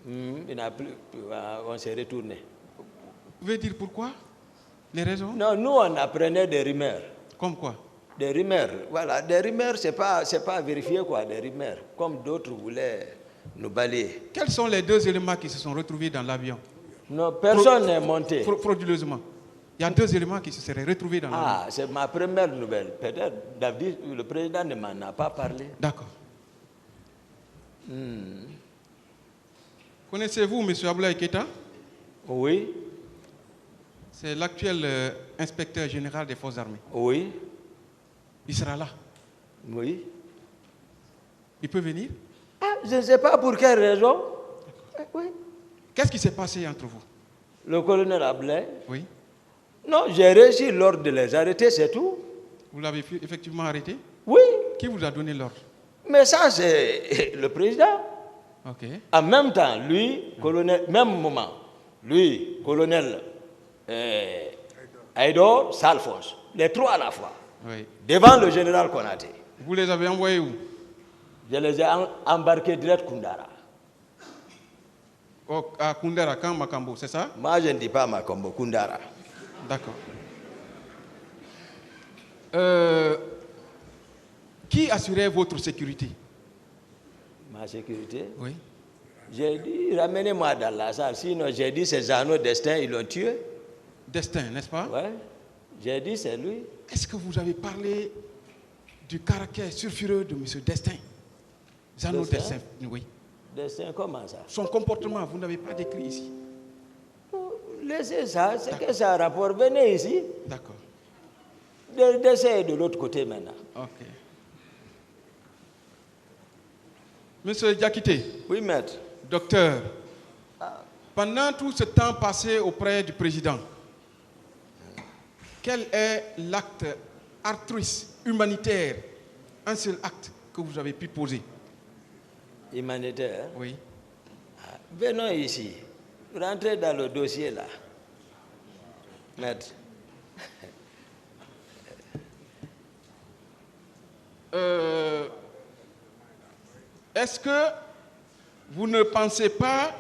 il n'a plus. On s'est retourné. Vous pouvez dire pourquoi? Les raisons? Non, nous on apprenait des rumeurs. Comme quoi? Des rumeurs, voilà, des rumeurs, c'est pas vérifié quoi, des rumeurs, comme d'autres voulaient nous balayer. Quels sont les deux éléments qui se sont retrouvés dans l'avion? Non, personne n'est monté. Frauduleusement. Il y a deux éléments qui se seraient retrouvés dans l'avion. Ah, c'est ma première nouvelle. Peut-être le président ne m'en a pas parlé. D'accord. Connaissez-vous M. Abdoulaye Keïta? Oui. C'est l'actuel inspecteur général des forces armées. Oui. Il sera là. Oui. Il peut venir? Ah, je ne sais pas pour quelle raison. Oui. Qu'est-ce qui s'est passé entre vous? Le colonel Abdoulaye? Oui. Non, j'ai réussi l'ordre de les arrêter, c'est tout. Vous l'avez effectivement arrêté? Oui. Qui vous a donné l'ordre? Mais ça, c'est le président. Ok. En même temps, lui, colonel, même moment, lui, colonel Aïdor, Saha-Alphonse, les trois à la fois, Oui. devant le général Konaté. Vous les avez envoyés où? Je les ai embarqués direct Koundara. À Koundara, quand Makambo, c'est ça? Moi, je ne dis pas Makambo, Koundara. D'accord. Qui assurait votre sécurité? Ma sécurité? Oui. J'ai dit, ramenez-moi dans la salle. Sinon, j'ai dit, c'est Jeannot Destin, ils l'ont tué. Destin, n'est-ce pas? Oui. J'ai dit, c'est lui. Est-ce que vous avez parlé du caractère sulfureux de M. Destin? Jeannot Destin, oui. Destin, comment ça? Son comportement, vous n'avez pas décrit ici. Laissez ça, c'est que ça a rapport. Venez ici. D'accord. Destin est de l'autre côté maintenant. Ok. Monsieur Diakité. Oui, maître. Docteur, pendant tout ce temps passé auprès du président, quel est l'acte altruiste, humanitaire, un seul acte que vous avez pu poser? Humanitaire? Oui. Venons ici. Rentrez dans le dossier là. Maître. est-ce que vous ne pensez pas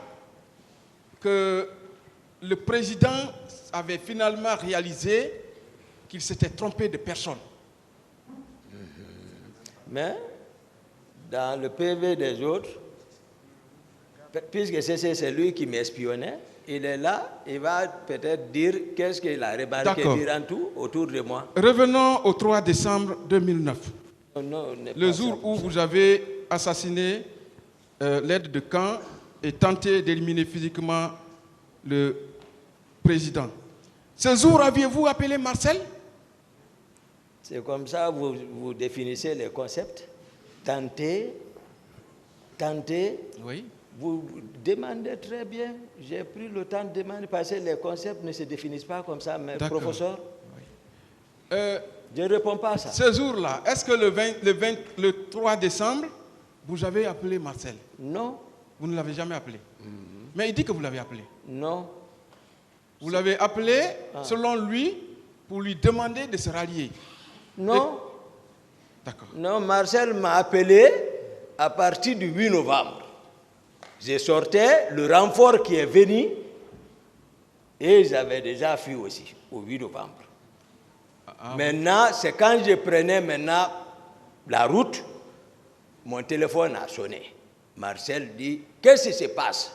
que le président avait finalement réalisé qu'il s'était trompé de personne? Mais, dans le PV des autres, puisque c'est lui qui m'espionnait, il est là, il va peut-être dire qu'est-ce qu'il a remarqué durant tout autour de moi. Revenons au 3 décembre 2009. Non, le jour où vous avez assassiné l'aide de camp et tenté d'éliminer physiquement le président. Ce jour, aviez-vous appelé Marcel? C'est comme ça que vous définissez les concepts. Tenter. Oui. Vous demandez très bien. J'ai pris le temps de demander parce que les concepts ne se définissent pas comme ça, mais professeur. Oui. Je ne réponds pas à ça. Ce jour-là, est-ce que le 3 décembre, vous avez appelé Marcel? Non. Vous ne l'avez jamais appelé? Mais il dit que vous l'avez appelé. Non. Vous l'avez appelé, selon lui, pour lui demander de se rallier. Non. D'accord. Non, Marcel m'a appelé à partir du 8 novembre. J'ai sorti le renfort qui est venu et j'avais déjà fui aussi au 8 novembre. Maintenant, c'est quand je prenais la route, mon téléphone a sonné. Marcel dit, qu'est-ce qui se passe?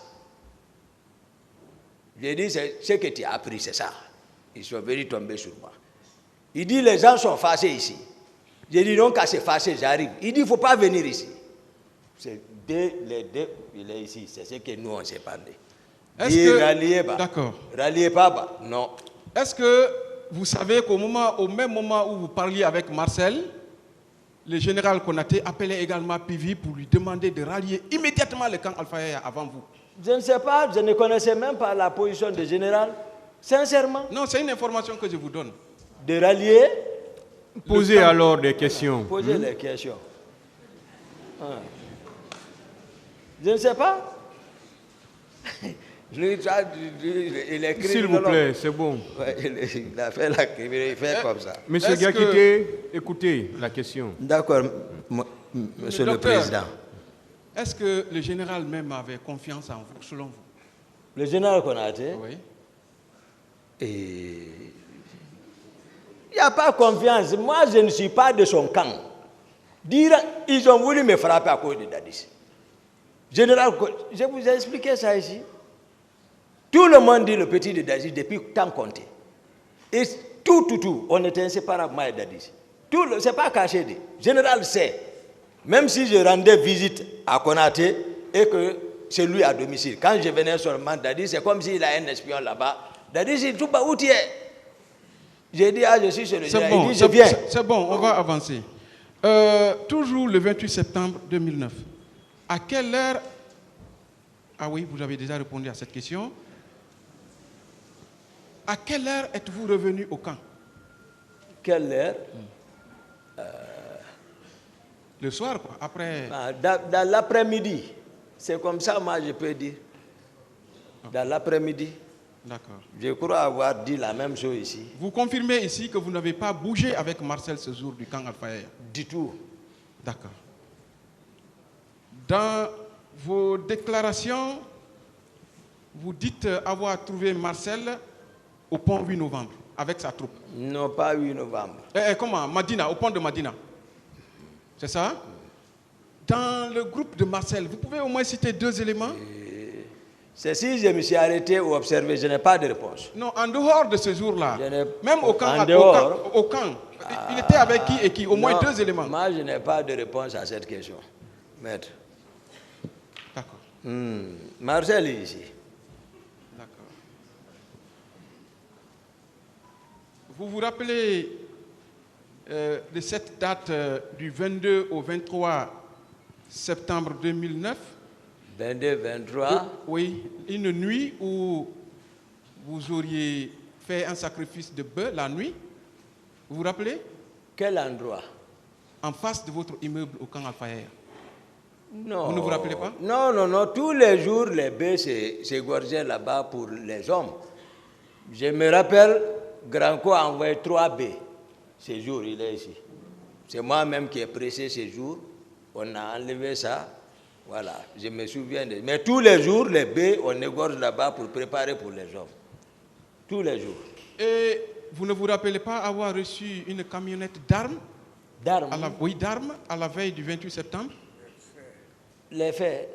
J'ai dit, ce que tu as appris, c'est ça. Ils sont venus tomber sur moi. Il dit, les gens sont fâchés ici. J'ai dit, non, quand c'est fâché, j'arrive. Il dit, il ne faut pas venir ici. C'est les deux, il est ici. C'est ce que nous, on s'est parlé. Ralliez pas. D'accord. Ralliez pas, non. Est-ce que vous savez qu'au même moment où vous parliez avec Marcel, le général Konaté appelait également Pivi pour lui demander de rallier immédiatement le camp Alpha Yaya avant vous? Je ne sais pas, je ne connaissais même pas la position du général. Sincèrement. Non, c'est une information que je vous donne. De rallier. Posez alors des questions. Posez les questions. Je ne sais pas. Il écrit. S'il vous plaît, c'est bon. Il a fait il fait comme ça. Monsieur Gakité, écoutez la question. D'accord, monsieur le Président. Est-ce que le général même avait confiance en vous, selon vous? Le général Konaté? Oui. Il n'y a pas confiance. Moi, je ne suis pas de son camp. Ils ont voulu me frapper à cause de Dadis. Général, je vous ai expliqué ça ici. Tout le monde dit le petit de Dadis depuis tant compté. Et tout, on était inséparablement avec Dadis. Ce n'est pas caché. Le général sait. Même si je rendais visite à Konaté et que c'est lui à domicile. Quand je venais seulement Dadis, c'est comme s'il a un espion là-bas. Dadis, il tout où tu es. J'ai dit, je suis sur le général. Bon, il dit, je viens. C'est bon, on va avancer. Toujours le 28 septembre 2009. À quelle heure... Ah oui, vous avez déjà répondu à cette question. À quelle heure êtes-vous revenu au camp? Quelle heure? Le soir, quoi, après... Dans l'après-midi. C'est comme ça, moi, je peux dire. Dans l'après-midi. D'accord. Je crois avoir dit la même chose ici. Vous confirmez ici que vous n'avez pas bougé avec Marcel ce jour du camp Alpha Yaya? Du tout. D'accord. Dans vos déclarations, vous dites avoir trouvé Marcel au pont 8 novembre avec sa troupe. Non, pas 8 novembre. Comment? Madina, au pont de Madina. C'est ça? Dans le groupe de Marcel, vous pouvez au moins citer 2 éléments? C'est si je me suis arrêté ou observé, je n'ai pas de réponse. Non, en dehors de ce jour-là, même au camp, il était avec qui et qui? Au moins 2 éléments. Moi, je n'ai pas de réponse à cette question, maître. D'accord. Marcel est ici. D'accord. Vous vous rappelez de cette date du 22 au 23 septembre 2009? 22, 23. Oui, une nuit où vous auriez fait un sacrifice de bœuf la nuit. Vous vous rappelez? Quel endroit? En face de votre immeuble au camp Alpha Yaya. Non. Vous ne vous rappelez pas? Non. Tous les jours, les bœufs s'égorgeaient là-bas pour les hommes. Je me rappelle, Granco a envoyé 3 bœufs. Ce jour, il est ici. C'est moi-même qui ai pressé ce jour. On a enlevé ça. Voilà, je me souviens. Mais tous les jours, les baies, on égorge là-bas pour préparer pour les hommes. Tous les jours. Et vous ne vous rappelez pas avoir reçu une camionnette d'armes? D'armes? Oui, d'armes, à la veille du 28 septembre. Les faits.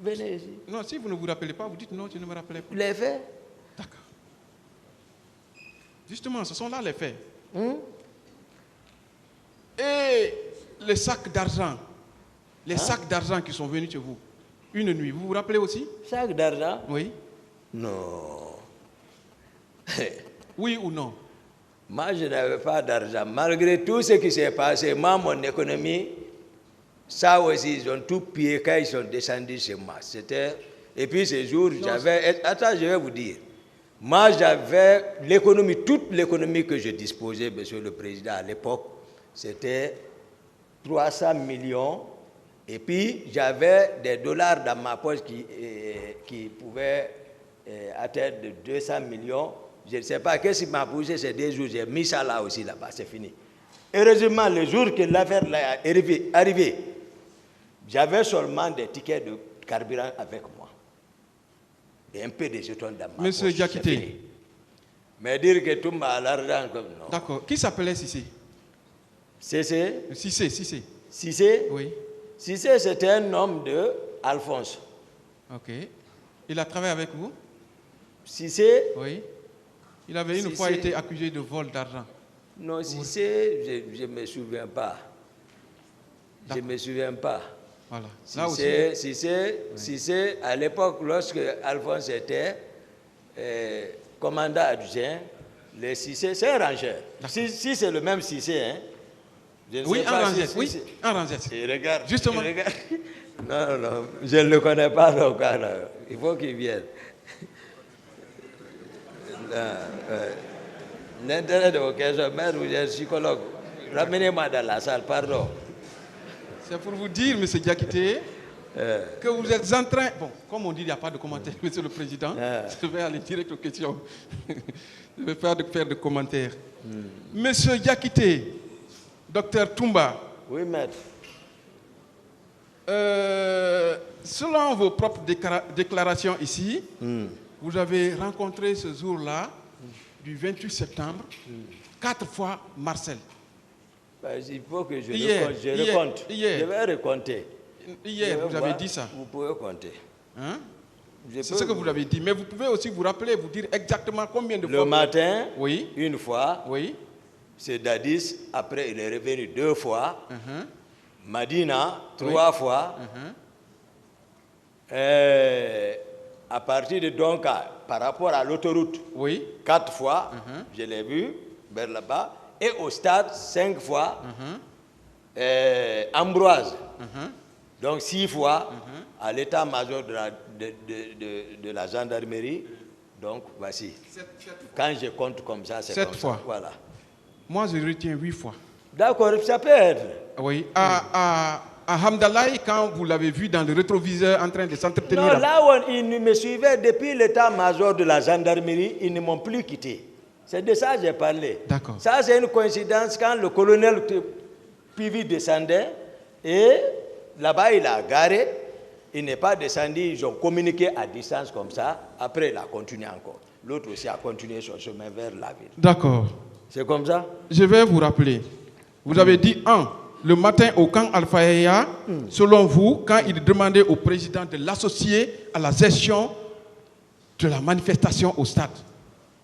Venez ici. Non, si vous ne vous rappelez pas, vous dites non, je ne me rappelais pas. Les faits? D'accord. Justement, ce sont là les faits. Et les sacs d'argent, les sacs d'argent qui sont venus chez vous, une nuit, vous vous rappelez aussi? Sacs d'argent? Oui. Non. Oui ou non? Moi, je n'avais pas d'argent. Malgré tout ce qui s'est passé, moi, mon économie, ça aussi, ils ont tout pillé quand ils sont descendus chez moi. C'était... Et puis, ces jours, j'avais... Attends, je vais vous dire. Moi, j'avais l'économie, toute l'économie que je disposais, monsieur le Président, à l'époque, c'était 300 millions. Et puis, j'avais des dollars dans ma poche qui pouvaient atteindre 200 millions. Je ne sais pas, qu'est-ce qui m'a poussé ces 2 jours, j'ai mis ça là aussi, là-bas, c'est fini. Heureusement, le jour que l'affaire est arrivée, j'avais seulement des tickets de carburant avec moi. Et un peu de jetons dans ma poche. Monsieur Diakité. Mais dire que tout m'a l'argent comme non. D'accord. Qui s'appelait Cissé? Cissé? Cissé. Cissé? Oui. Cissé, c'était un homme de Alphonse. Ok. Il a travaillé avec vous? Cissé? Oui. Il avait une fois été accusé de vol d'argent. Non, Cissé, je ne me souviens pas. Je ne me souviens pas. Voilà. Là aussi. Cissé, à l'époque, lorsque Alphonse était commandant adjoint, le Cissé, c'est un rangeur. Si c'est le même Cissé, hein. Oui, un rangeur. Oui, un rangeur. Regarde. Justement. Regarde. Non, je ne le connais pas donc. Il faut qu'il vienne. L'intérêt de vos questions, maître, vous êtes psychologue. Ramenez-moi dans la salle, pardon. C'est pour vous dire, M. Diakité, que vous êtes en train... Bon, comme on dit, il n'y a pas de commentaire, M. le Président. Je vais aller direct aux questions. Je vais faire de commentaires. Monsieur Diakité, Docteur Toumba. Oui, maître. Selon vos propres déclarations ici, vous avez rencontré ce jour-là, du 28 septembre, 4 fois Marcel. Il faut que je raconte. Je vais raconter. Hier, vous avez dit ça. Vous pouvez compter. Hein? C'est ce que vous avez dit. Mais vous pouvez aussi vous rappeler, vous dire exactement combien de fois. Le matin, oui. Une fois. Oui. C'est Dadis. Après, il est revenu 2 fois. Madina, 3 fois. À partir de Donka, par rapport à l'autoroute, 4 fois, je l'ai vu, vers là-bas. Et au stade, 5 fois. Ambroise, donc 6 fois, à l'état-major de la gendarmerie. Donc, voici. Quand je compte comme ça, c'est 7 fois. Ça. Voilà. Moi, je retiens 8 fois. D'accord, ça peut être. Oui. À Hamdalaï, quand vous l'avez vu dans le rétroviseur en train de s'entretenir... Non, là où ils me suivaient depuis l'état-major de la gendarmerie, ils ne m'ont plus quitté. C'est de ça que j'ai parlé. D'accord. Ça, c'est une coïncidence quand le colonel Pivi descendait et là-bas, il a garé. Il n'est pas descendu. Ils ont communiqué à distance comme ça. Après, il a continué encore. L'autre aussi a continué son chemin vers la ville. D'accord. C'est comme ça? Je vais vous rappeler. Vous avez dit, le matin au camp Alpha Yaya, selon vous, quand il demandait au président de l'associer à la gestion de la manifestation au stade.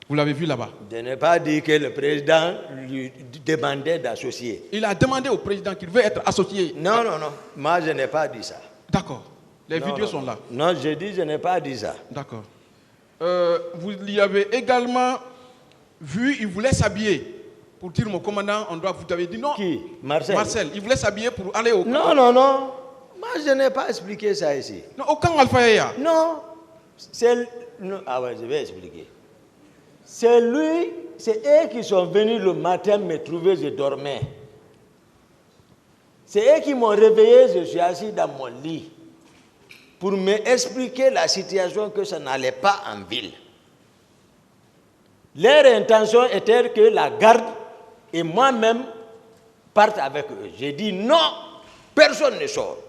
Vous l'avez vu là-bas. Je n'ai pas dit que le président lui demandait d'associer. Il a demandé au président qu'il veut être associé. Non. Moi, je n'ai pas dit ça. D'accord. Les vidéos sont là. Non, je dis, je n'ai pas dit ça. D'accord. Vous l'y avez également vu, il voulait s'habiller. Pour dire, mon commandant, vous avez dit non. Qui? Marcel. Il voulait s'habiller pour aller au camp. Non. Moi, je n'ai pas expliqué ça ici. Non, au camp Alpha Yaya. Non. Ah ouais, je vais expliquer. C'est eux qui sont venus le matin me trouver, je dormais. C'est eux qui m'ont réveillé, je suis assis dans mon lit. Pour m'expliquer la situation que ça n'allait pas en ville. Leur intention était que la garde et moi-même partent avec eux. J'ai dit non, personne ne sort.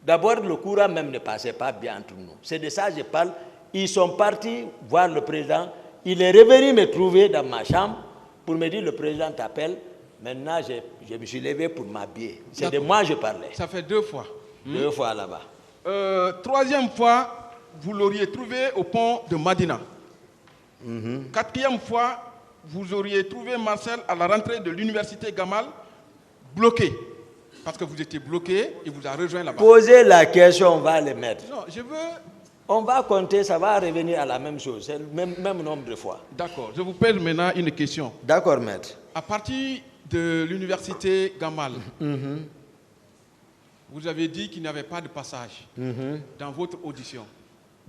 D'abord, le courant même ne passait pas bien entre nous. C'est de ça que je parle. Ils sont partis voir le président. Il est revenu me trouver dans ma chambre pour me dire, le président t'appelle. Maintenant, je me suis levé pour m'habiller. C'est de moi que je parlais. Ça fait 2 fois. 2 fois là-bas. 3e fois, vous l'auriez trouvé au pont de Madina. 4e fois, vous auriez trouvé Marcel à la rentrée de l'université Gamal, bloqué. Parce que vous étiez bloqué, il vous a rejoint là-bas. Posez la question, on va les mettre. Non, je veux... On va compter, ça va revenir à la même chose, c'est le même nombre de fois. D'accord, je vous pose maintenant une question. D'accord, maître. À partir de l'université Gamal, vous avez dit qu'il n'y avait pas de passage dans votre audition.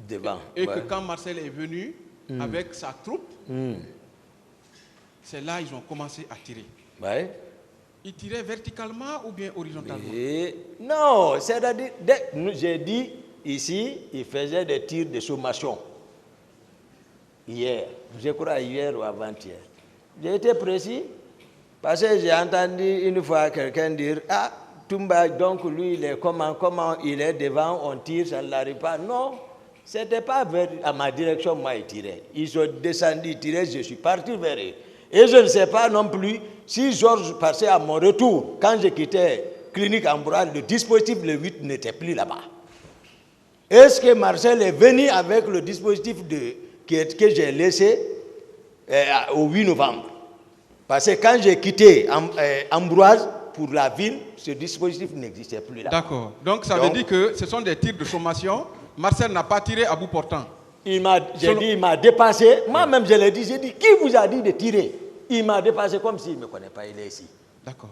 Devant. Et que quand Marcel est venu avec sa troupe, c'est là qu'ils ont commencé à tirer. Ouais. Ils tiraient verticalement ou bien horizontalement? Non, c'est-à-dire, j'ai dit ici, ils faisaient des tirs de sommation. Hier, je crois hier ou avant-hier. J'ai été précis parce que j'ai entendu une fois quelqu'un dire, ah, Toumba, donc lui, il est comment il est devant, on tire, ça ne l'arrive pas. Non, ce n'était pas à ma direction, moi, ils tiraient. Ils sont descendus, ils tiraient, je suis parti vers eux. Et je ne sais pas non plus si Georges passait à mon retour, quand j'ai quitté Clinique Ambroise, le dispositif le 8 n'était plus là-bas. Est-ce que Marcel est venu avec le dispositif que j'ai laissé au 8 novembre? Parce que quand j'ai quitté Ambroise pour la ville, ce dispositif n'existait plus là. D'accord. Donc ça veut dire que ce sont des tirs de sommation. Marcel n'a pas tiré à bout portant. J'ai dit, il m'a dépassé. Moi-même, je l'ai dit, j'ai dit, qui vous a dit de tirer? Il m'a dépassé comme s'il ne me connaît pas, il est ici. D'accord.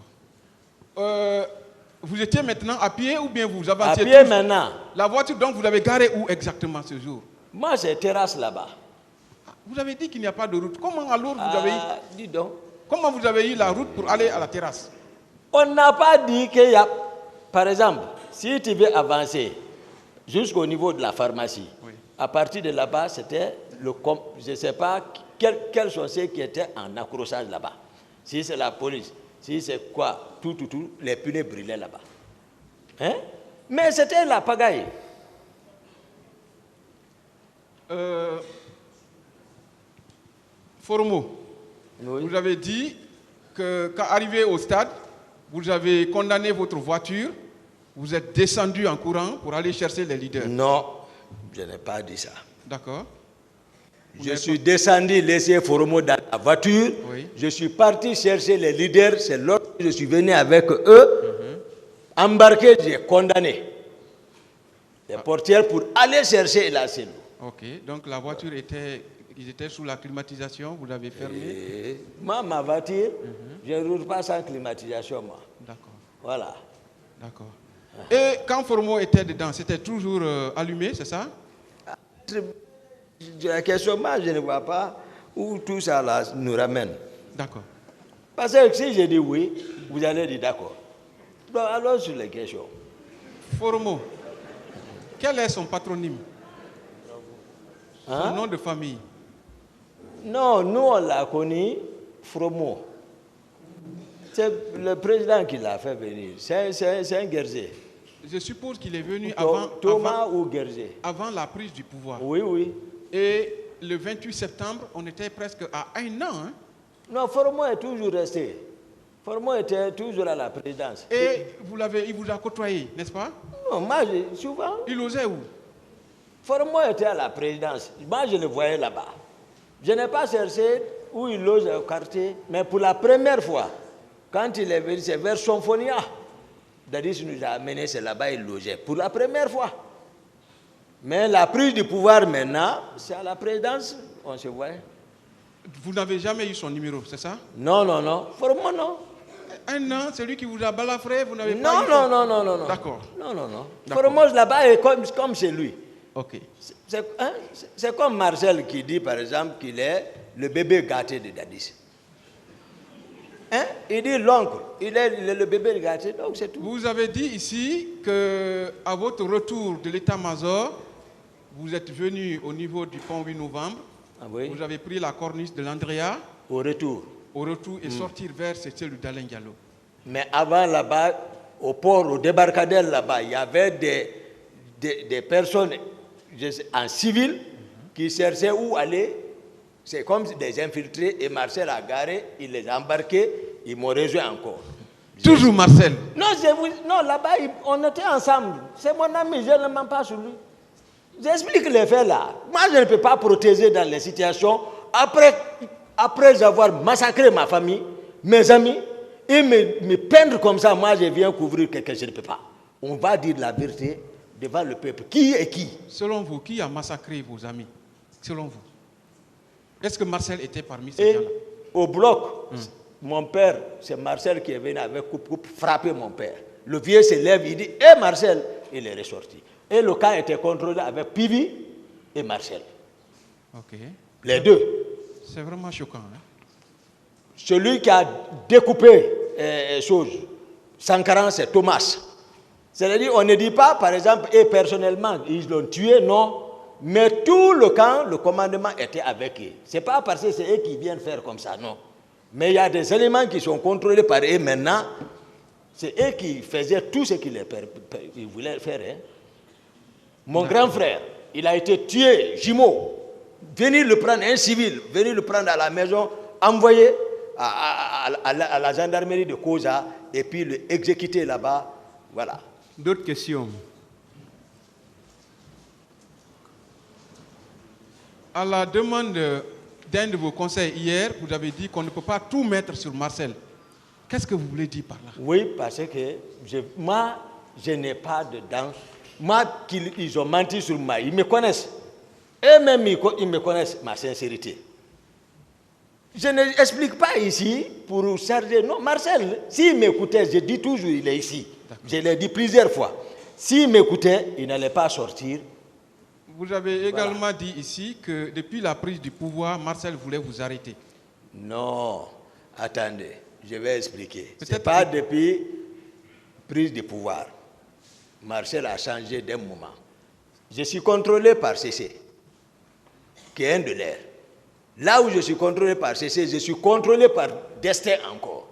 Vous étiez maintenant à pied ou bien vous avanciez? À pied maintenant. La voiture, donc, vous l'avez garée où exactement ce jour? Moi, c'est terrasse là-bas. Vous avez dit qu'il n'y a pas de route. Comment alors vous avez eu... Dis donc. Comment vous avez eu la route pour aller à la terrasse? On n'a pas dit qu'il y a... Par exemple, si tu veux avancer jusqu'au niveau de la pharmacie, à partir de là-bas, c'était le... Je ne sais pas quels sont ceux qui étaient en accrochage là-bas. Si c'est la police, si c'est quoi, tout, les pneus brûlaient là-bas. Hein? Mais c'était la pagaille. Formo, vous avez dit que quand arrivé au stade, vous avez condamné votre voiture, vous êtes descendu en courant pour aller chercher les leaders. Non, je n'ai pas dit ça. D'accord. Je suis descendu laisser Formo dans la voiture. Oui. Je suis parti chercher les leaders. C'est lorsque je suis venu avec eux. Embarqué, j'ai condamné les portières pour aller chercher la cellule. Ok, donc la voiture ils étaient sous la climatisation, vous l'avez fermée. Moi, ma voiture, je ne roule pas sans climatisation, moi. D'accord. Voilà. D'accord. Et quand Formo était dedans, c'était toujours allumé, c'est ça? La question, moi, je ne vois pas où tout ça là, nous ramène. D'accord. Parce que si je dis oui, vous allez dire d'accord. Donc, allons sur les questions. Formo, quel est son patronyme? Son nom de famille? Non, nous, on l'a connu, Fromo. C'est le président qui l'a fait venir. C'est un guerrier. Je suppose qu'il est venu Thomas ou Guerrier. Avant la prise du pouvoir. Oui, oui. Et le 28 septembre, on était presque à 1 an. Hein? Non, Formo est toujours resté. Formo était toujours à la présidence. Et il vous a côtoyé, n'est-ce pas? Non, moi, souvent. Il osait où? Formo était à la présidence. Moi, je le voyais là-bas. Je n'ai pas cherché où il loge au quartier, mais pour la première fois, quand il est venu, c'est vers Sonfonia. Dadis nous a amené, c'est là-bas il logeait. Pour la première fois. Mais la prise du pouvoir maintenant, c'est à la présidence, on se voit. Vous n'avez jamais eu son numéro, c'est ça? Non, non, non. Formo, non. 1 an, celui qui vous a balafré, vous n'avez pas eu son... Non. D'accord. Non. Formo, là-bas, est comme chez lui. Ok. C'est comme Marcel qui dit, par exemple, qu'il est le bébé gâté de Dadis. Hein? Il dit l'oncle, il est le bébé gâté, donc c'est tout. Vous avez dit ici qu'à votre retour de l'état-major, vous êtes venu au niveau du pont 8 novembre, oui. Vous avez pris la corniche de l'Andrea. Au retour. Et sortir vers cette cellule d'Alain Diallo. Mais avant là-bas, au port, au débarcadère là-bas, il y avait des personnes en civil qui cherchaient où aller. C'est comme des infiltrés et Marcel a garé, il les a embarqués, ils m'ont rejoint encore. Toujours Marcel. Non, non là-bas, on était ensemble. C'est mon ami, je ne mens pas sur lui. J'explique les faits là. Moi, je ne peux pas protéger dans les situations. Après avoir massacré ma famille, mes amis, et me peindre comme ça, moi, je viens couvrir quelqu'un, je ne peux pas. On va dire la vérité devant le peuple. Qui est qui? Selon vous, qui a massacré vos amis? Selon vous? Est-ce que Marcel était parmi ces gens-là? Au bloc, mon père, c'est Marcel qui est venu avec coupe frapper mon père. Le vieux se lève, il dit « Eh Marcel !» Il est ressorti. Et le camp était contrôlé avec Pivi et Marcel. Ok. Les deux. C'est vraiment choquant. Hein? Celui qui a découpé choses, Sankaran, c'est Thomas. C'est-à-dire, on ne dit pas, par exemple, et personnellement, ils l'ont tué, non. Mais tout le camp, le commandement était avec eux. Ce n'est pas parce que c'est eux qui viennent faire comme ça, non. Mais il y a des éléments qui sont contrôlés par eux maintenant. C'est eux qui faisaient tout ce qu'ils voulaient faire. Hein. Mon grand frère, il a été tué, jumeau. Venir le prendre, un civil, venir le prendre à la maison, envoyer à la gendarmerie de Koza et puis le exécuter là-bas. Voilà. D'autres questions? À la demande d'un de vos conseils hier, vous avez dit qu'on ne peut pas tout mettre sur Marcel. Qu'est-ce que vous voulez dire par là? Oui, parce que moi, je n'ai pas de dents. Moi, ils ont menti sur moi. Ils me connaissent. Eux-mêmes, ils me connaissent ma sincérité. Je n'explique pas ici pour charger. Non, Marcel, s'il m'écoutait, je dis toujours, il est ici. Je l'ai dit plusieurs fois. S'il m'écoutait, il n'allait pas sortir. Vous avez également dit ici que depuis la prise du pouvoir, Marcel voulait vous arrêter. Non, attendez, je vais expliquer. Ce n'est pas depuis prise du pouvoir. Marcel a changé d'un moment. Je suis contrôlé par CC, qui est un de l'air. Là où je suis contrôlé par CC, je suis contrôlé par Destin encore.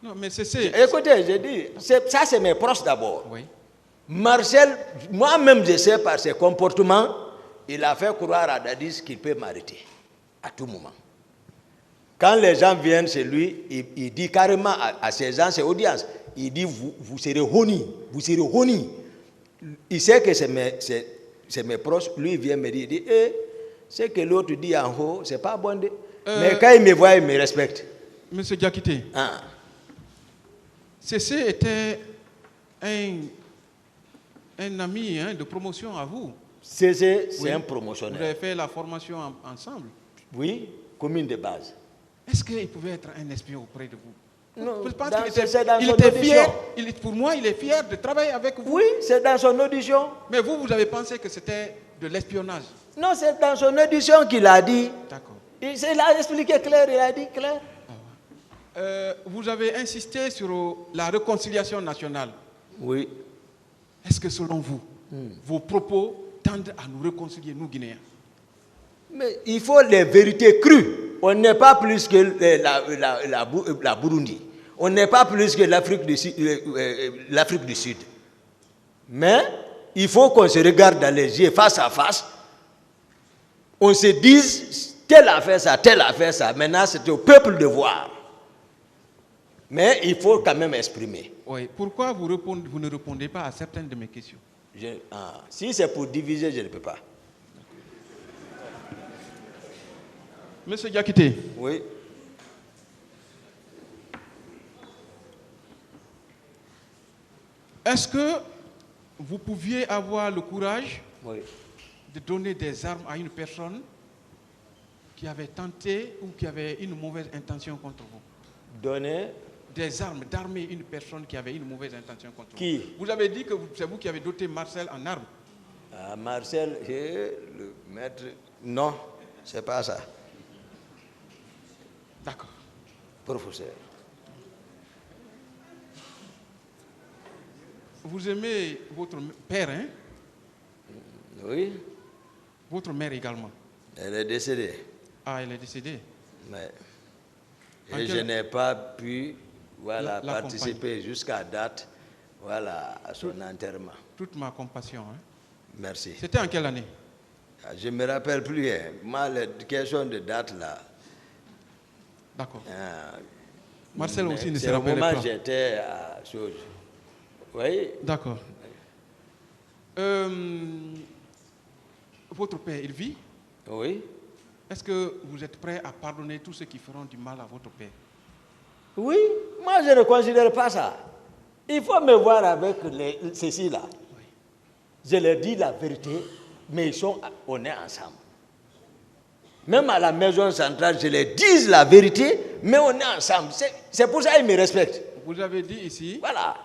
Non, mais CC... Écoutez, je dis, ça c'est mes proches d'abord. Oui. Marcel, moi-même je sais par ses comportements, il a fait croire à Dadis qu'il peut m'arrêter à tout moment. Quand les gens viennent chez lui, il dit carrément à ses gens, ses audiences, il dit vous serez honnis, vous serez honnis. Il sait que c'est mes proches, lui il vient me dire, il dit, ce que l'autre dit en haut, c'est pas bon. Mais quand il me voit, il me respecte. Monsieur Diakité, CC était un ami de promotion à vous. C'est un promotionnaire. Vous avez fait la formation ensemble. Oui, commune de base. Est-ce qu'il pouvait être un espion auprès de vous? Non, je pense qu'il était fier. Pour moi, il est fier de travailler avec vous. Oui, c'est dans son audition. Mais vous avez pensé que c'était de l'espionnage? Non, c'est dans son audition qu'il a dit. D'accord. Il a expliqué clair, il a dit clair. Vous avez insisté sur la réconciliation nationale. Oui. Est-ce que selon vous, vos propos tendent à nous réconcilier, nous Guinéens? Mais il faut les vérités crues. On n'est pas plus que la Burundi. On n'est pas plus que l'Afrique du Sud. Mais il faut qu'on se regarde dans les yeux face à face. On se dise, tel a fait ça, tel a fait ça. Maintenant, c'est au peuple de voir. Mais il faut quand même exprimer. Oui. Pourquoi vous ne répondez pas à certaines de mes questions? Si c'est pour diviser, je ne peux pas. Monsieur Diakité. Oui. Est-ce que vous pouviez avoir le courage oui. de donner des armes à une personne qui avait tenté ou qui avait une mauvaise intention contre vous? Donner des armes, d'armer une personne qui avait une mauvaise intention contre vous. Qui? Vous avez dit que c'est vous qui avez doté Marcel en armes. Marcel, le maître, non, c'est pas ça. D'accord. Professeur. Vous aimez votre père, hein? Oui. Votre mère également. Elle est décédée. Ah, elle est décédée. Mais je n'ai pas pu participer jusqu'à date Voilà, à son enterrement. Toute ma compassion. Hein. Merci. C'était en quelle année? Je ne me rappelle plus. Hein. Moi, la question de date là. D'accord. Marcel aussi ne se rappelle pas. C'est au moment où pas. j'étais à chose. Oui. D'accord. Votre père, il vit? Oui. Est-ce que vous êtes prêt à pardonner tous ceux qui feront du mal à votre père? Oui, moi je ne considère pas ça. Il faut me voir avec ceci là. Oui. Je leur dis la vérité, mais on est ensemble. Même à la maison centrale, je leur dis la vérité, mais on est ensemble. C'est pour ça qu'ils me respectent. Vous avez dit ici voilà.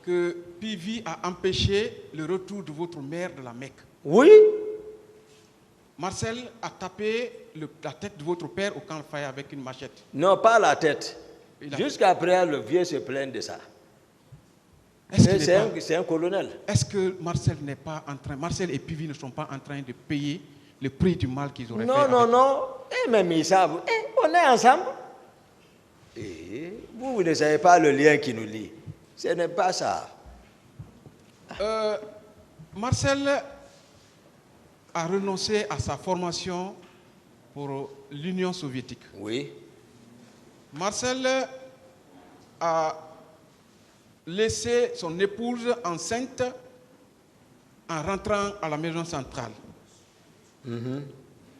que Pivi a empêché le retour de votre mère de la Mecque. Oui. Marcel a tapé la tête de votre père au camp de Faya avec une machette. Non, pas la tête. Jusqu'après, le vieux se plaint de ça. C'est un colonel. Est-ce que Marcel n'est pas en train, Marcel et Pivi ne sont pas en train de payer le prix du mal qu'ils auraient fait? Non. Et même ils savent. On est ensemble. Vous ne savez pas le lien qui nous lie. Ce n'est pas ça. Marcel a renoncé à sa formation pour l'Union soviétique. Oui. Marcel a laissé son épouse enceinte en rentrant à la maison centrale.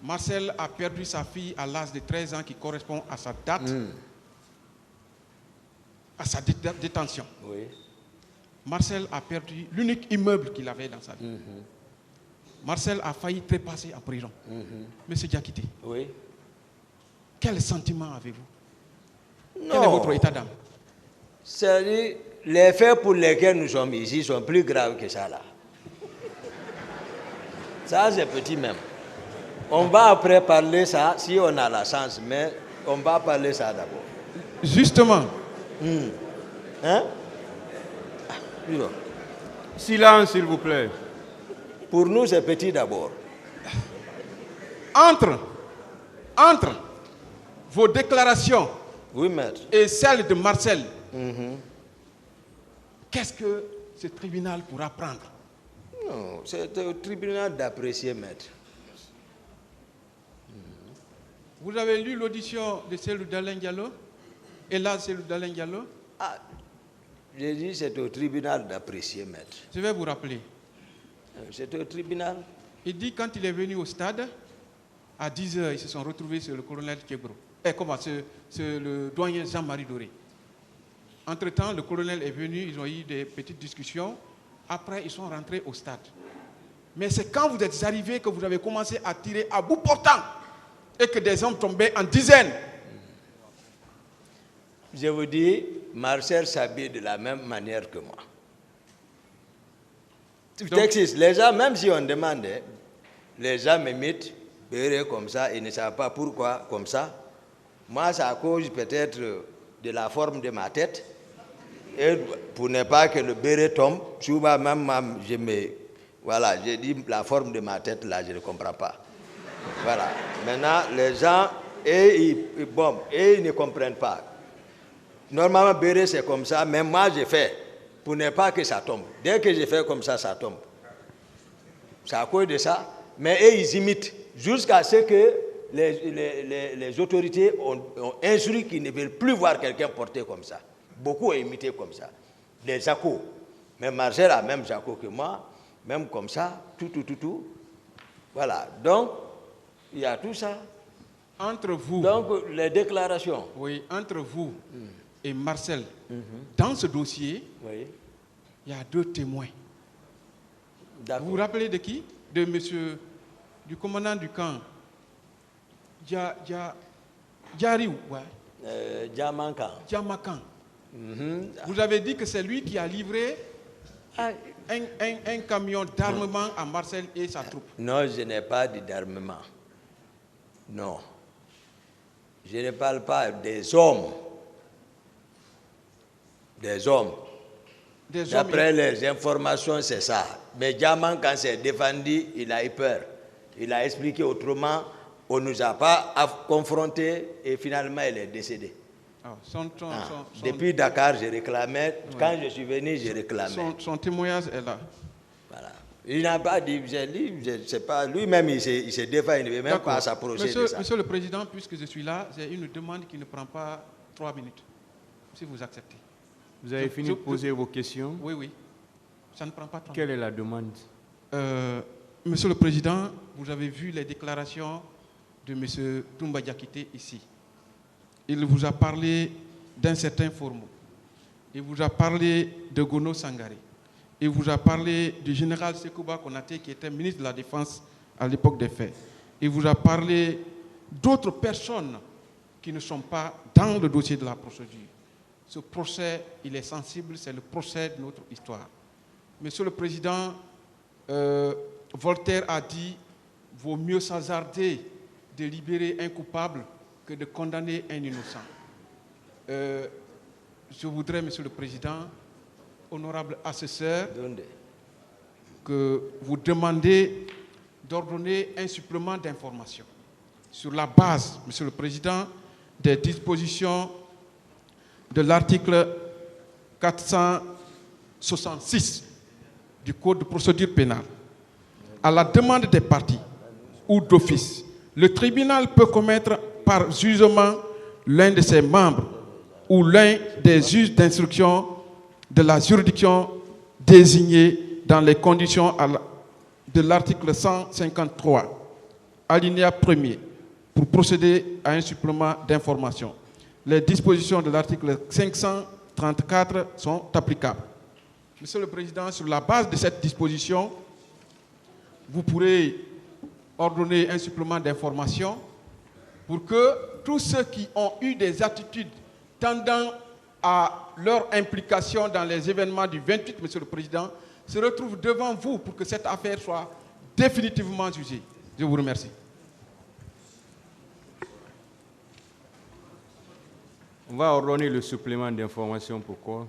Marcel a perdu sa fille à l'âge de 13 ans qui correspond à sa date, à sa détention. Oui. Marcel a perdu l'unique immeuble qu'il avait dans sa vie. Marcel a failli trépasser en prison. Monsieur Diakité, oui. Quel sentiment avez-vous? Non. Quel est votre état d'âme? C'est-à-dire, les faits pour lesquels nous sommes ici sont plus graves que ça là. Ça c'est petit même. On va après parler ça si on a la chance, mais on va parler ça d'abord. Justement. Hein? Silence, s'il vous plaît. Pour nous, c'est petit d'abord. Entre vos déclarations, oui, maître, et celles de Marcel, qu'est-ce que ce tribunal pourra prendre? Non, c'est au tribunal d'apprécier, maître. Vous avez lu l'audition de Cellou Dalein Diallo? Et là, Cellou Dalein Diallo? J'ai dit c'est au tribunal d'apprécier, maître. Je vais vous rappeler. C'est au tribunal. Il dit quand il est venu au stade, à 10h, ils se sont retrouvés sur le colonel Kebro. C'est le doyen Jean-Marie Doré. Entre-temps, le colonel est venu, ils ont eu des petites discussions. Après, ils sont rentrés au stade. Mais c'est quand vous êtes arrivés que vous avez commencé à tirer à bout portant et que des hommes tombaient en dizaines. Je vous dis, Marcel s'habille de la même manière que moi. Texas, les gens, même si on demande, les gens m'imitent, comme ça, ils ne savent pas pourquoi, comme ça. Moi, c'est à cause peut-être de la forme de ma tête. Et pour ne pas que le béret tombe, souvent même, voilà, j'ai dit la forme de ma tête, là, je ne comprends pas. Voilà. Maintenant, les gens, ils ne comprennent pas. Normalement, béret, c'est comme ça, mais moi, j'ai fait pour ne pas que ça tombe. Dès que j'ai fait comme ça, ça tombe. C'est à cause de ça. Mais eux, ils imitent jusqu'à ce que les autorités ont instruit qu'ils ne veulent plus voir quelqu'un porter comme ça. Beaucoup ont imité comme ça. Les Jaco. Mais Marcel a même Jaco que moi, même comme ça, tout. Voilà. Donc, il y a tout ça. Entre vous. Donc, les déclarations. Oui, entre vous et Marcel, dans ce dossier, il y a 2 témoins. Vous vous rappelez de qui? De monsieur, du commandant du camp, Diariou, Djamakan. Vous avez dit que c'est lui qui a livré un camion d'armement à Marcel et sa troupe. Non, je n'ai pas dit d'armement. Non. Je ne parle pas des hommes. Des hommes. D'après les informations, c'est ça. Mais Djaman, quand c'est défendu, il a eu peur. Il a expliqué autrement. On ne nous a pas confrontés et finalement, il est décédé. Depuis Dakar, je réclamais. Ouais. Quand je suis venu, je réclamais. Son témoignage est là. Voilà. Il n'a pas dit, je sais pas, lui-même il se défend, il ne veut même pas s'approcher de ça. Monsieur le Président, puisque je suis là, j'ai une demande qui ne prend pas 3 minutes, si vous acceptez. Vous avez fini de poser vos questions? Oui, oui. Ça ne prend pas 3 minutes. Quelle est la demande? Monsieur le Président, vous avez vu les déclarations de M. Toumba Diakité ici. Il vous a parlé d'un certain Formou. Il vous a parlé de Gono Sangaré. Il vous a parlé du général Sekouba Konaté, qui était ministre de la Défense à l'époque des faits. Il vous a parlé d'autres personnes qui ne sont pas dans le dossier de la procédure. Ce procès, il est sensible, c'est le procès de notre histoire. Monsieur le Président, Voltaire a dit « Vaut mieux s'hasarder de libérer un coupable que de condamner un innocent ». Je voudrais, Monsieur le Président, honorable assesseur, que vous demandez d'ordonner un supplément d'information sur la base, Monsieur le Président, des dispositions de l'article 466 du Code de procédure pénale. À la demande des parties ou d'office, le tribunal peut commettre par jugement l'un de ses membres ou l'un des juges d'instruction de la juridiction désignée dans les conditions de l'article 153, alinéa 1er, pour procéder à un supplément d'information. Les dispositions de l'article 534 sont applicables. Monsieur le Président, sur la base de cette disposition, vous pourrez ordonner un supplément d'information pour que tous ceux qui ont eu des attitudes tendant à leur implication dans les événements du 28, Monsieur le Président, se retrouvent devant vous pour que cette affaire soit définitivement jugée. Je vous remercie. On va ordonner le supplément d'information. Pourquoi?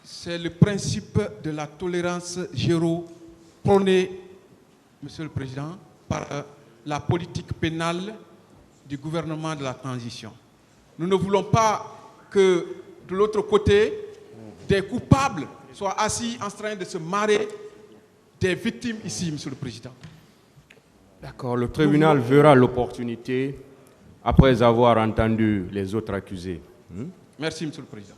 C'est le principe de la tolérance zéro prôné, Monsieur le Président, par la politique pénale du gouvernement de la transition. Nous ne voulons pas que de l'autre côté, des coupables soient assis en train de se marrer des victimes ici, Monsieur le Président. D'accord, le tribunal verra l'opportunité après avoir entendu les autres accusés. Merci, Monsieur le Président.